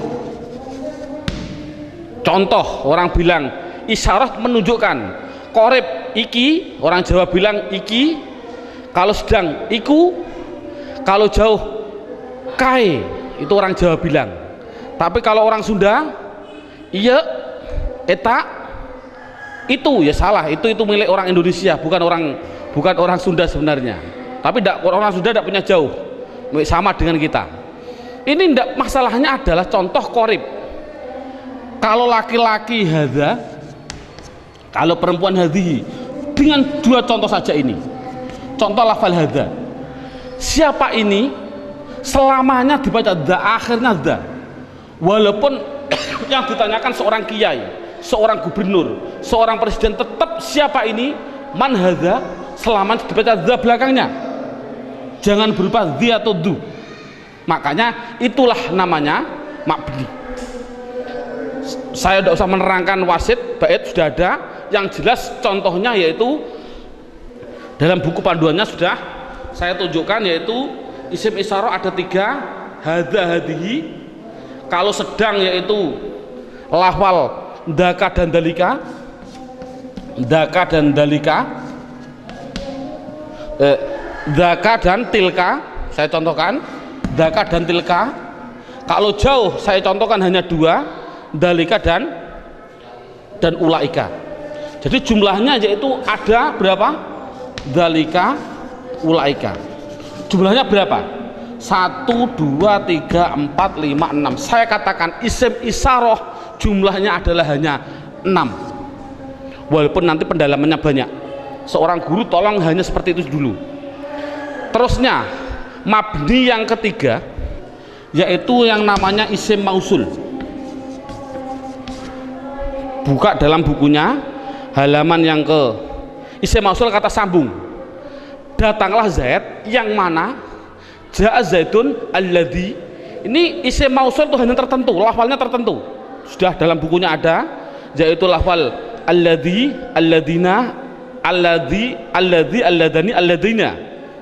Contoh orang bilang isyarat menunjukkan, qorib iki, orang Jawa bilang iki, kalau sedang iku, kalau jauh kai, itu orang Jawa bilang. Tapi kalau orang Sunda iya, eta, itu ya salah, itu milik orang Indonesia, bukan orang Sunda sebenarnya. Tapi orang Sunda tidak punya jauh, sama dengan kita. Ini ndak, masalahnya adalah contoh korib. Kalau laki-laki hadza, kalau perempuan hadhihi, dengan dua contoh saja ini. Contoh lafal hadza. Siapa ini? Selamanya dibaca dza, akhirnya dza. Walaupun yang ditanyakan seorang kiai, seorang gubernur, seorang presiden, tetap siapa ini? Man hadza, selamanya dibaca dza belakangnya. Jangan berupa dzi atau du. Makanya itulah namanya mabni. Saya tidak usah menerangkan wasit, bait sudah ada. Yang jelas contohnya yaitu dalam buku panduannya sudah saya tunjukkan, yaitu isim isyarah ada 3, hadza hadhihi. Kalau sedang yaitu lafal daka dan dalika, daka dan dalika, daka dan tilka. Saya contohkan daka dan tilka. Kalau jauh saya contohkan hanya 2, dalika dan ulaika. Jadi jumlahnya yaitu ada berapa? Dalika, ulaika. Jumlahnya berapa? 1, 2, 3, 4, 5, 6. Saya katakan isim isyarah jumlahnya adalah hanya 6. Walaupun nanti pendalamannya banyak. Seorang guru tolong hanya seperti itu dulu. Terusnya mabni yang ketiga yaitu yang namanya isim mausul. Buka dalam bukunya halaman yang ke isim mausul, kata sambung. Datanglah Zaid, yang mana ja'a Zaidun alladhi. Ini isim mausul itu hanya tertentu, lafalnya tertentu. Sudah dalam bukunya ada, yaitu lafal alladhi, alladina, alladhi, alladhi, alladani, alladina.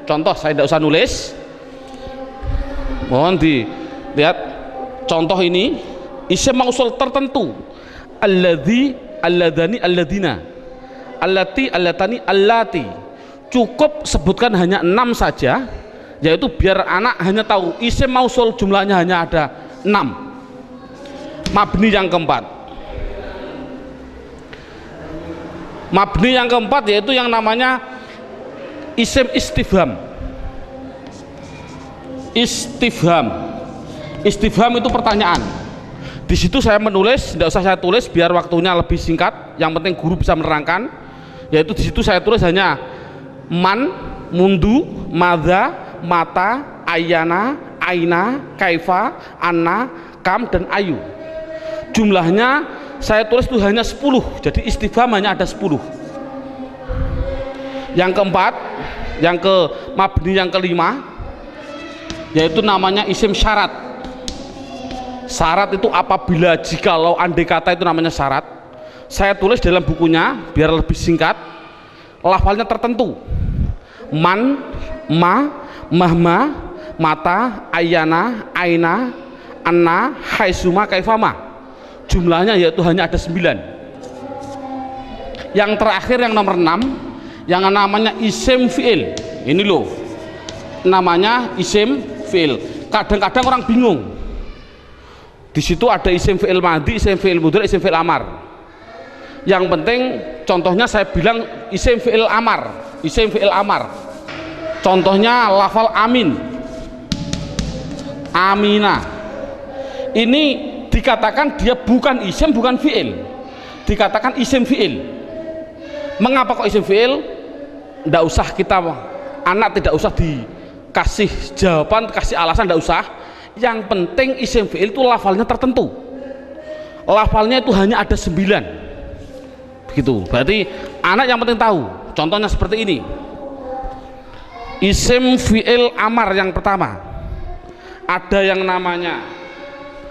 Contoh saya tidak usah nulis, mohon dilihat contoh ini. Isim mausul tertentu, alladhi, alladani, alladina, allati, allatani, allati. Cukup sebutkan hanya 6 saja, yaitu biar anak hanya tahu isim mausul jumlahnya hanya ada 6. Mabni yang keempat, mabni yang keempat yaitu yang namanya isim istifham. Istifham, istifham itu pertanyaan. Di situ saya menulis, tidak usah saya tulis biar waktunya lebih singkat. Yang penting guru bisa menerangkan. Yaitu di situ saya tulis hanya man, mundu, madza, mata, ayana, aina, kaifa, anna, kam, dan ayu. Jumlahnya saya tulis itu hanya 10. Jadi istifham hanya ada 10. Yang keempat, yang ke mabni yang kelima, yaitu namanya isim syarat. Syarat itu apabila, jikalau, andai kata, itu namanya syarat. Saya tulis dalam bukunya biar lebih singkat. Lafalnya tertentu. Man, ma, mahma, mata, ayana, aina, anna, haisuma, kaifama. Jumlahnya yaitu hanya ada 9. Yang terakhir yang nomor 6, yang namanya isim fi'il. Ini loh namanya isim fi'il. Kadang-kadang orang bingung. Di situ ada isim fi'il madhi, isim fi'il mudhari, isim fi'il amar. Yang penting contohnya saya bilang isim fi'il amar, isim fi'il amar. Contohnya lafal amin, amina. Ini dikatakan dia bukan isim, bukan fi'il. Dikatakan isim fi'il. Mengapa kok isim fi'il? Tidak usah kita, anak tidak usah dikasih jawaban, kasih alasan, tidak usah. Yang penting isim fi'il itu lafalnya tertentu. Lafalnya itu hanya ada 9. Begitu. Berarti anak yang penting tahu. Contohnya seperti ini. Isim fi'il amar yang pertama. Ada yang namanya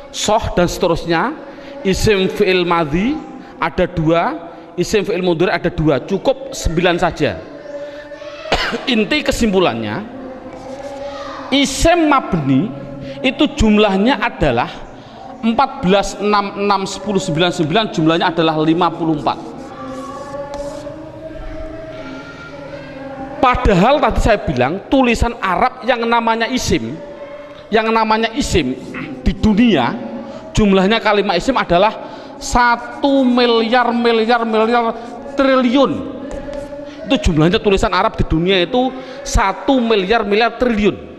soh dan seterusnya. Isim fi'il madhi ada 2. Isim fi'il mudhari ada 2. Cukup 9 saja. Inti kesimpulannya, isim mabni itu jumlahnya adalah 14, 6, 6, 10, 9, 9, jumlahnya adalah 54. Padahal tadi saya bilang tulisan Arab yang namanya isim di dunia jumlahnya kalimat isim adalah 1 miliar triliun. Itu jumlahnya tulisan Arab di dunia itu 1 miliar triliun.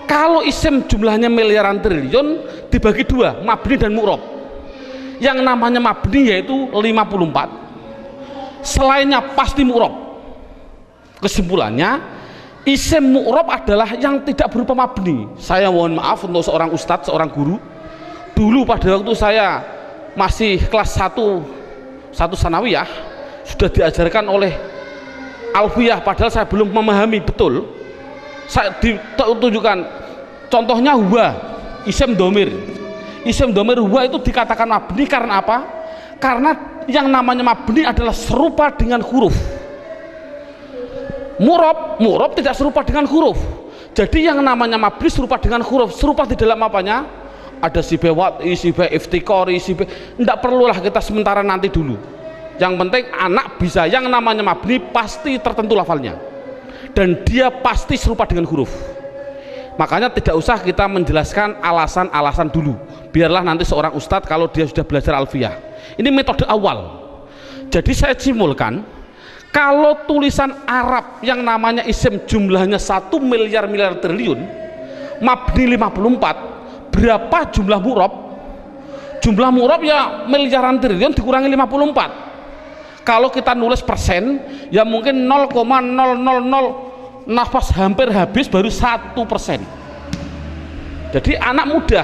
Kalau isim jumlahnya miliaran triliun dibagi dua, mabni dan mu'rob. Yang namanya mabni yaitu 54, selainnya pasti mu'rob. Kesimpulannya, isim mu'rob adalah yang tidak berupa mabni. Saya mohon maaf untuk seorang ustadz, seorang guru, dulu pada waktu saya masih kelas 1 sanawiyah sudah diajarkan oleh alfiyah, padahal saya belum memahami betul. Saya ditunjukkan contohnya huwa, isim domir. Isim domir huwa itu dikatakan mabni karena apa? Karena yang namanya mabni adalah serupa dengan huruf. Mu'rob tidak serupa dengan huruf. Jadi yang namanya mabni serupa dengan huruf. Serupa di dalam apanya? Ada sibe wat'i, sibe iftikori, sibe, tidak perlulah kita sementara, nanti dulu. Yang penting anak bisa, yang namanya mabni pasti tertentu lafalnya dan dia pasti serupa dengan huruf. Makanya tidak usah kita menjelaskan alasan-alasan dulu, biarlah nanti seorang ustadz kalau dia sudah belajar alfiyah. Ini metode awal. Jadi saya simpulkan, kalau tulisan Arab yang namanya isim jumlahnya 1 miliar triliun, mabni 54, berapa jumlah mu'rob? Jumlah mu'rob ya miliaran triliun dikurangi 54. Kalau kita nulis persen ya mungkin 0,000 nafas hampir habis baru 1%. Jadi anak mudah.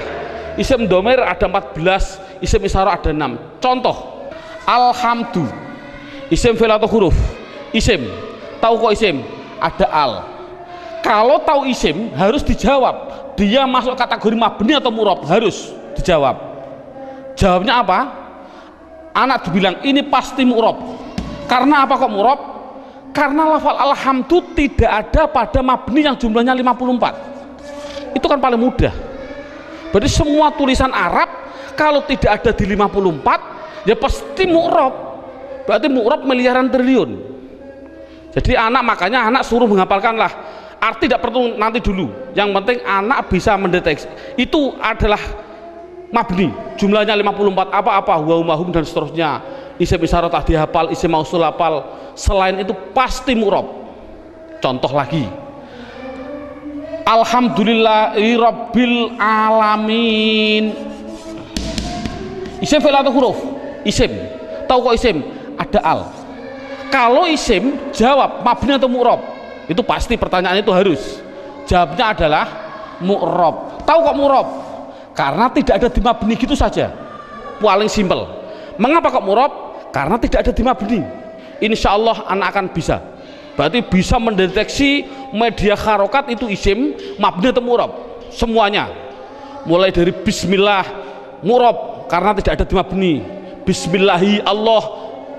Isim domir ada 14, isim isyarah ada 6. Contoh, alhamdu, isim fi'il atau huruf? Isim. Tahu kok isim? Ada al. Kalau tahu isim harus dijawab, dia masuk kategori mabni atau mu'rob, harus dijawab. Jawabnya apa? Anak dibilang ini pasti mu'rob. Karena apa kok mu'rob? Karena lafal alhamdu tidak ada pada mabni yang jumlahnya 54. Itu kan paling mudah. Berarti semua tulisan Arab kalau tidak ada di 54 ya pasti mu'rob. Berarti mu'rob miliaran triliun. Jadi anak, makanya anak suruh menghafalkanlah. Arti tidak perlu nanti dulu. Yang penting anak bisa mendeteksi. Itu adalah mabni, jumlahnya 54, apa-apa, huwa mahum dan seterusnya. Isim isyarah tak dihafal, isim mausul hafal. Selain itu pasti mu'rob. Contoh lagi, alhamdulillahi rabbil alamin. Isim fi'il atau huruf? Isim. Tahu kok isim? Ada al. Kalau isim jawab mabni atau mu'rob, itu pasti pertanyaan itu harus jawabnya adalah mu'rob. Tahu kok mu'rob? Karena tidak ada di mabni, gitu saja, paling simpel. Mengapa kok mu'rob? Karena tidak ada di mabni. Insya Allah anak akan bisa. Berarti bisa mendeteksi media harokat itu isim, mabni atau mu'rob, semuanya. Mulai dari bismillah mu'rob karena tidak ada di mabni. Bismillahi Allah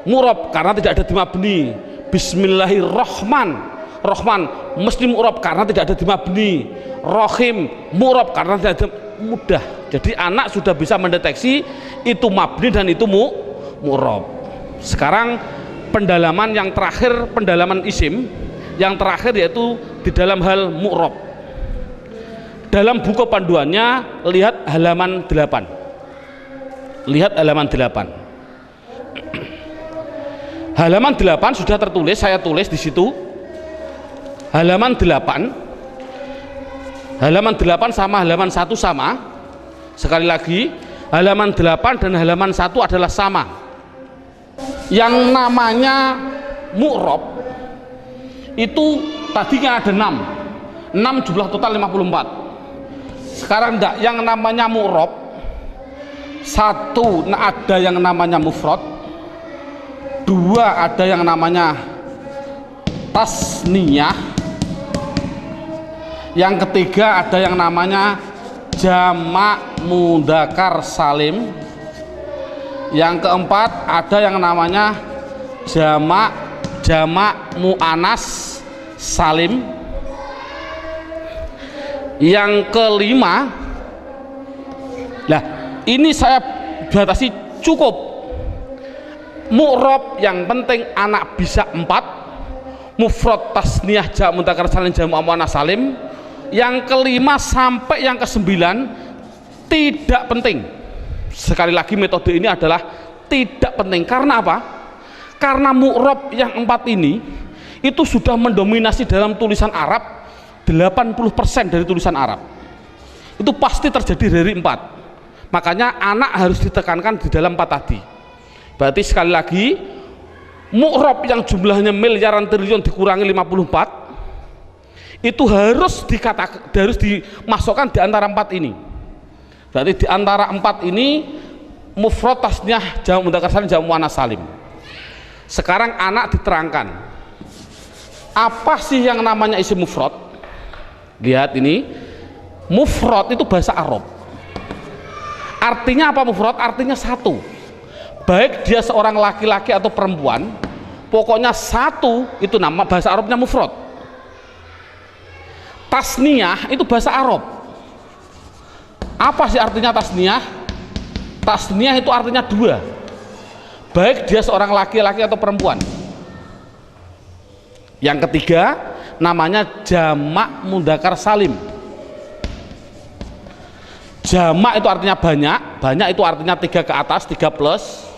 mu'rob karena tidak ada di mabni. Bismillahirrahman, Rahman mesti mu'rob karena tidak ada di mabni. Rohim mu'rob karena tidak ada. Mudah. Jadi anak sudah bisa mendeteksi itu mabni dan itu mu'rob. Sekarang pendalaman yang terakhir, pendalaman isim yang terakhir yaitu di dalam hal mu'rob. Dalam buku panduannya lihat halaman 8. Lihat halaman 8. Halaman 8 sudah tertulis, saya tulis di situ. Halaman 8. Halaman 8 sama halaman 1 sama. Sekali lagi, halaman 8 dan halaman 1 adalah sama. Yang namanya mu'rob itu tadinya ada 6 jumlah total 54. Sekarang enggak, yang namanya mu'rob 1 ada yang namanya mufrad, 2 ada yang namanya tasniyah, yang ketiga ada yang namanya jamak mudzakkar salim, yang keempat ada yang namanya jamak muannas salim, yang kelima, lah ini saya batasi cukup mu'rob yang penting anak bisa 4, mufrad tasniyah jamak mudzakkar salim jamak muannas salim. Yang kelima sampai yang ke-9 tidak penting. Sekali lagi metode ini adalah tidak penting. Karena apa? Karena mu'rob yang 4 ini itu sudah mendominasi dalam tulisan Arab 80% dari tulisan Arab. itu pasti terjadi dari 4. Makanya anak harus ditekankan di dalam 4 tadi. Berarti sekali lagi, mu'rob yang jumlahnya miliaran triliun dikurangi 54 itu harus dimasukkan di antara 4 ini. Berarti di antara 4 ini mufrad, tasniyah, jamak mudzakkar salim, jamak muannats salim. Sekarang anak diterangkan apa sih yang namanya isim mufrad. Lihat ini, mufrad itu bahasa Arab. Artinya apa mufrad? Artinya satu, baik dia seorang laki-laki atau perempuan, pokoknya satu, itu nama bahasa Arabnya mufrad. Tasniyah itu bahasa Arab. Apa sih artinya tasniyah? Tasniyah itu artinya 2, baik dia seorang laki-laki atau perempuan. Yang ketiga namanya jamak mudzakkar salim. Jamak itu artinya banyak, banyak itu artinya 3 ke atas, 3 plus.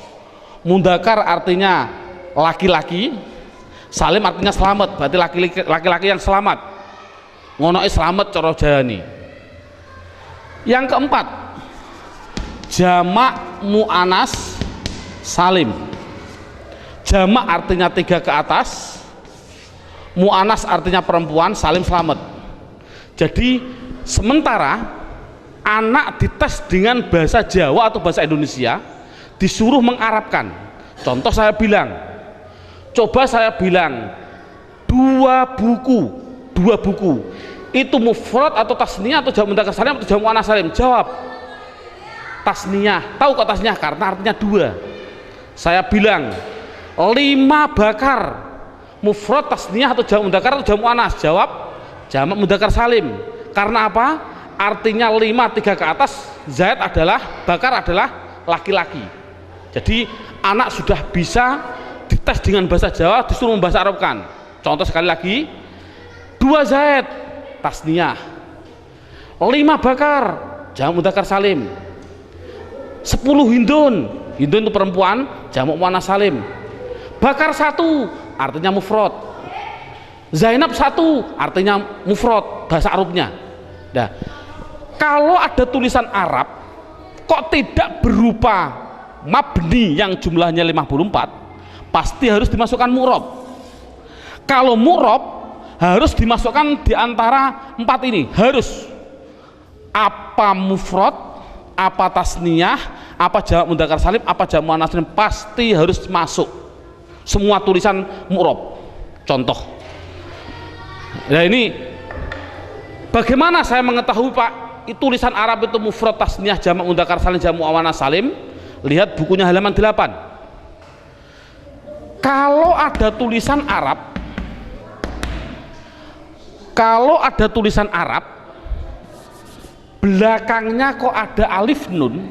Mudzakkar artinya laki-laki, salim artinya selamat, berarti laki-laki yang selamat. Ngonoke selamat cara jayani. Yang keempat, jamak muannats salim. Jamak artinya 3 ke atas, muannats artinya perempuan, salim selamat. Jadi sementara anak dites dengan bahasa Jawa atau bahasa Indonesia, disuruh mengarabkan. Contoh saya bilang, coba saya bilang 2 buku itu mufrad atau tasniyah atau jamak mudzakkar salim atau jamak muannats salim? Jawab tasniyah. Tahu kok tasniyah? Karena artinya 2. Saya bilang 5 bakar, mufrad, tasniyah atau jamak mudzakkar atau jamak muannats? Jawab jamak mudzakkar salim. Karena apa? Artinya 5, 3 ke atas, zaid adalah, bakar adalah laki-laki. Jadi anak sudah bisa dites dengan bahasa Jawa, disuruh membahasa Arabkan. Contoh sekali lagi, 2 zaid tasniyah, 5 bakar jamak mudzakkar salim, 10 hindun, hindun itu perempuan, jamak muannats salim. Bakar 1 artinya mufrad, Zainab 1 artinya mufrad bahasa Arabnya. Nah, kalau ada tulisan Arab kok tidak berupa mabni yang jumlahnya 54, pasti harus dimasukkan mu'rob. Kalau mu'rob harus dimasukkan di antara 4 ini, harus apa mufrad, apa tasniyah, apa jamak mudzakkar salim, apa jamak muannats salim, pasti harus masuk semua tulisan mu'rob. Contoh, nah ini bagaimana saya mengetahui Pak tulisan Arab itu mufrad, tasniyah, jamak mudzakkar salim, jamak muannats salim? Lihat bukunya halaman 8. Kalau ada tulisan Arab, belakangnya kok ada alif nun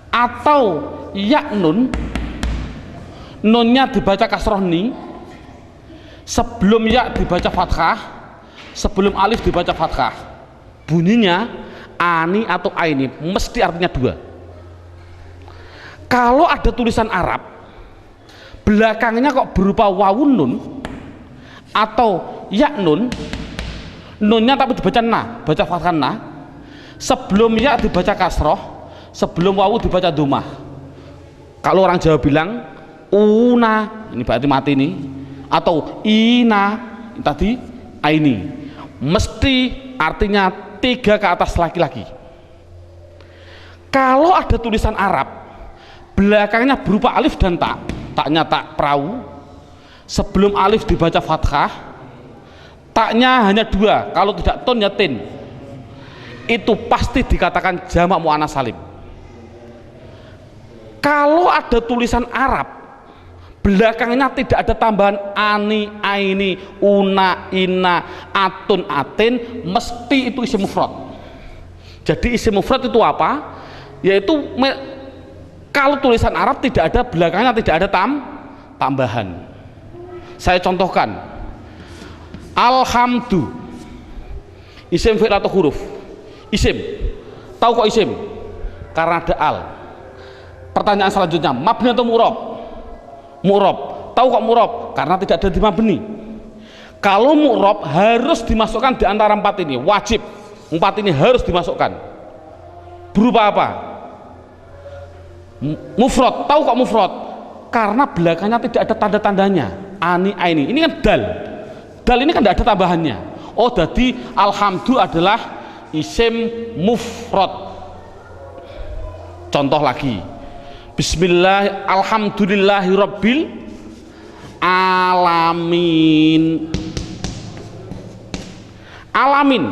atau ya nun, nunnya dibaca kasroh ni, sebelum ya dibaca fathah, sebelum alif dibaca fathah, bunyinya ani atau aini, mesti artinya 2. Kalau ada tulisan Arab belakangnya kok berupa wawun nun atau ya nun, nunnya tapi dibaca na, baca fathah na, sebelum ya dibaca kasroh, sebelum wawu dibaca dhammah. Kalau orang Jawa bilang una, ini berarti mati nih, atau ina tadi aini, mesti artinya 3 ke atas laki-laki. Kalau ada tulisan Arab belakangnya berupa alif dan tak, taknya tak perahu, sebelum alif dibaca fathah, taknya hanya 2, kalau tidak ton ya tin, itu pasti dikatakan jamak muannats salim. Kalau ada tulisan Arab belakangnya tidak ada tambahan ani, aini, una, ina, atun, atin, mesti itu isim mufrad. Jadi isim mufrad itu apa? Yaitu kalau tulisan Arab tidak ada belakangnya tidak ada tambahan. Saya contohkan, alhamdu, isim fi'il atau huruf? Isim. Tahu kok isim? Karena ada al. Pertanyaan selanjutnya, mabni atau mu'rob? Mu'rob. Tahu kok mu'rob? Karena tidak ada di mabni. Kalau mu'rob harus dimasukkan di antara 4 ini, wajib. Empat ini harus dimasukkan. Berupa apa? Mufrad. Tahu kok mufrad? Karena belakangnya tidak ada tanda-tandanya. Ani, aini. Ini kan dal. Dal ini kan tidak ada tambahannya. Oh, jadi alhamdu adalah isim mufrad. Contoh lagi. Bismillah, alhamdulillahirabbil alamin. Alamin.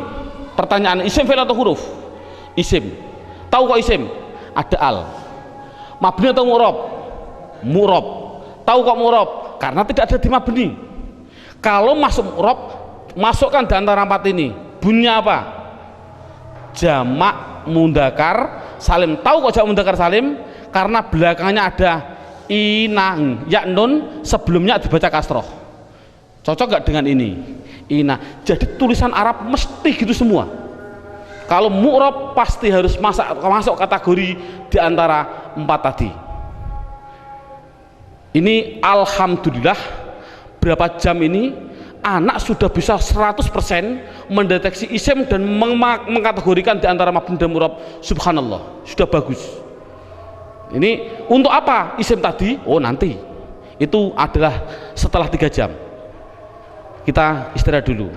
Pertanyaan, isim fi'il atau huruf? Isim. Tahu kok isim? Ada al. Mabni atau mu'rab? Mu'rab. Tahu kok mu'rab? Karena tidak ada di mabni. Kalau masuk mu'rab, masukkan di antara empat ini. Bunyinya apa? Jamak mudzakkar salim. Tahu kok jamak mudzakkar salim? Karena belakangnya ada inang, ya nun, sebelumnya dibaca kasroh. Cocok gak dengan ini? Ina. Jadi tulisan Arab mesti gitu semua. Kalau mu'rab pasti harus masuk kategori di antara empat tadi. Ini alhamdulillah berapa jam ini anak sudah bisa 100% mendeteksi isim dan mengkategorikan di antara mabni dan mu'rab. Subhanallah, sudah bagus. Ini untuk apa isim tadi? Oh, nanti. Itu adalah setelah 3 jam. Kita istirahat dulu.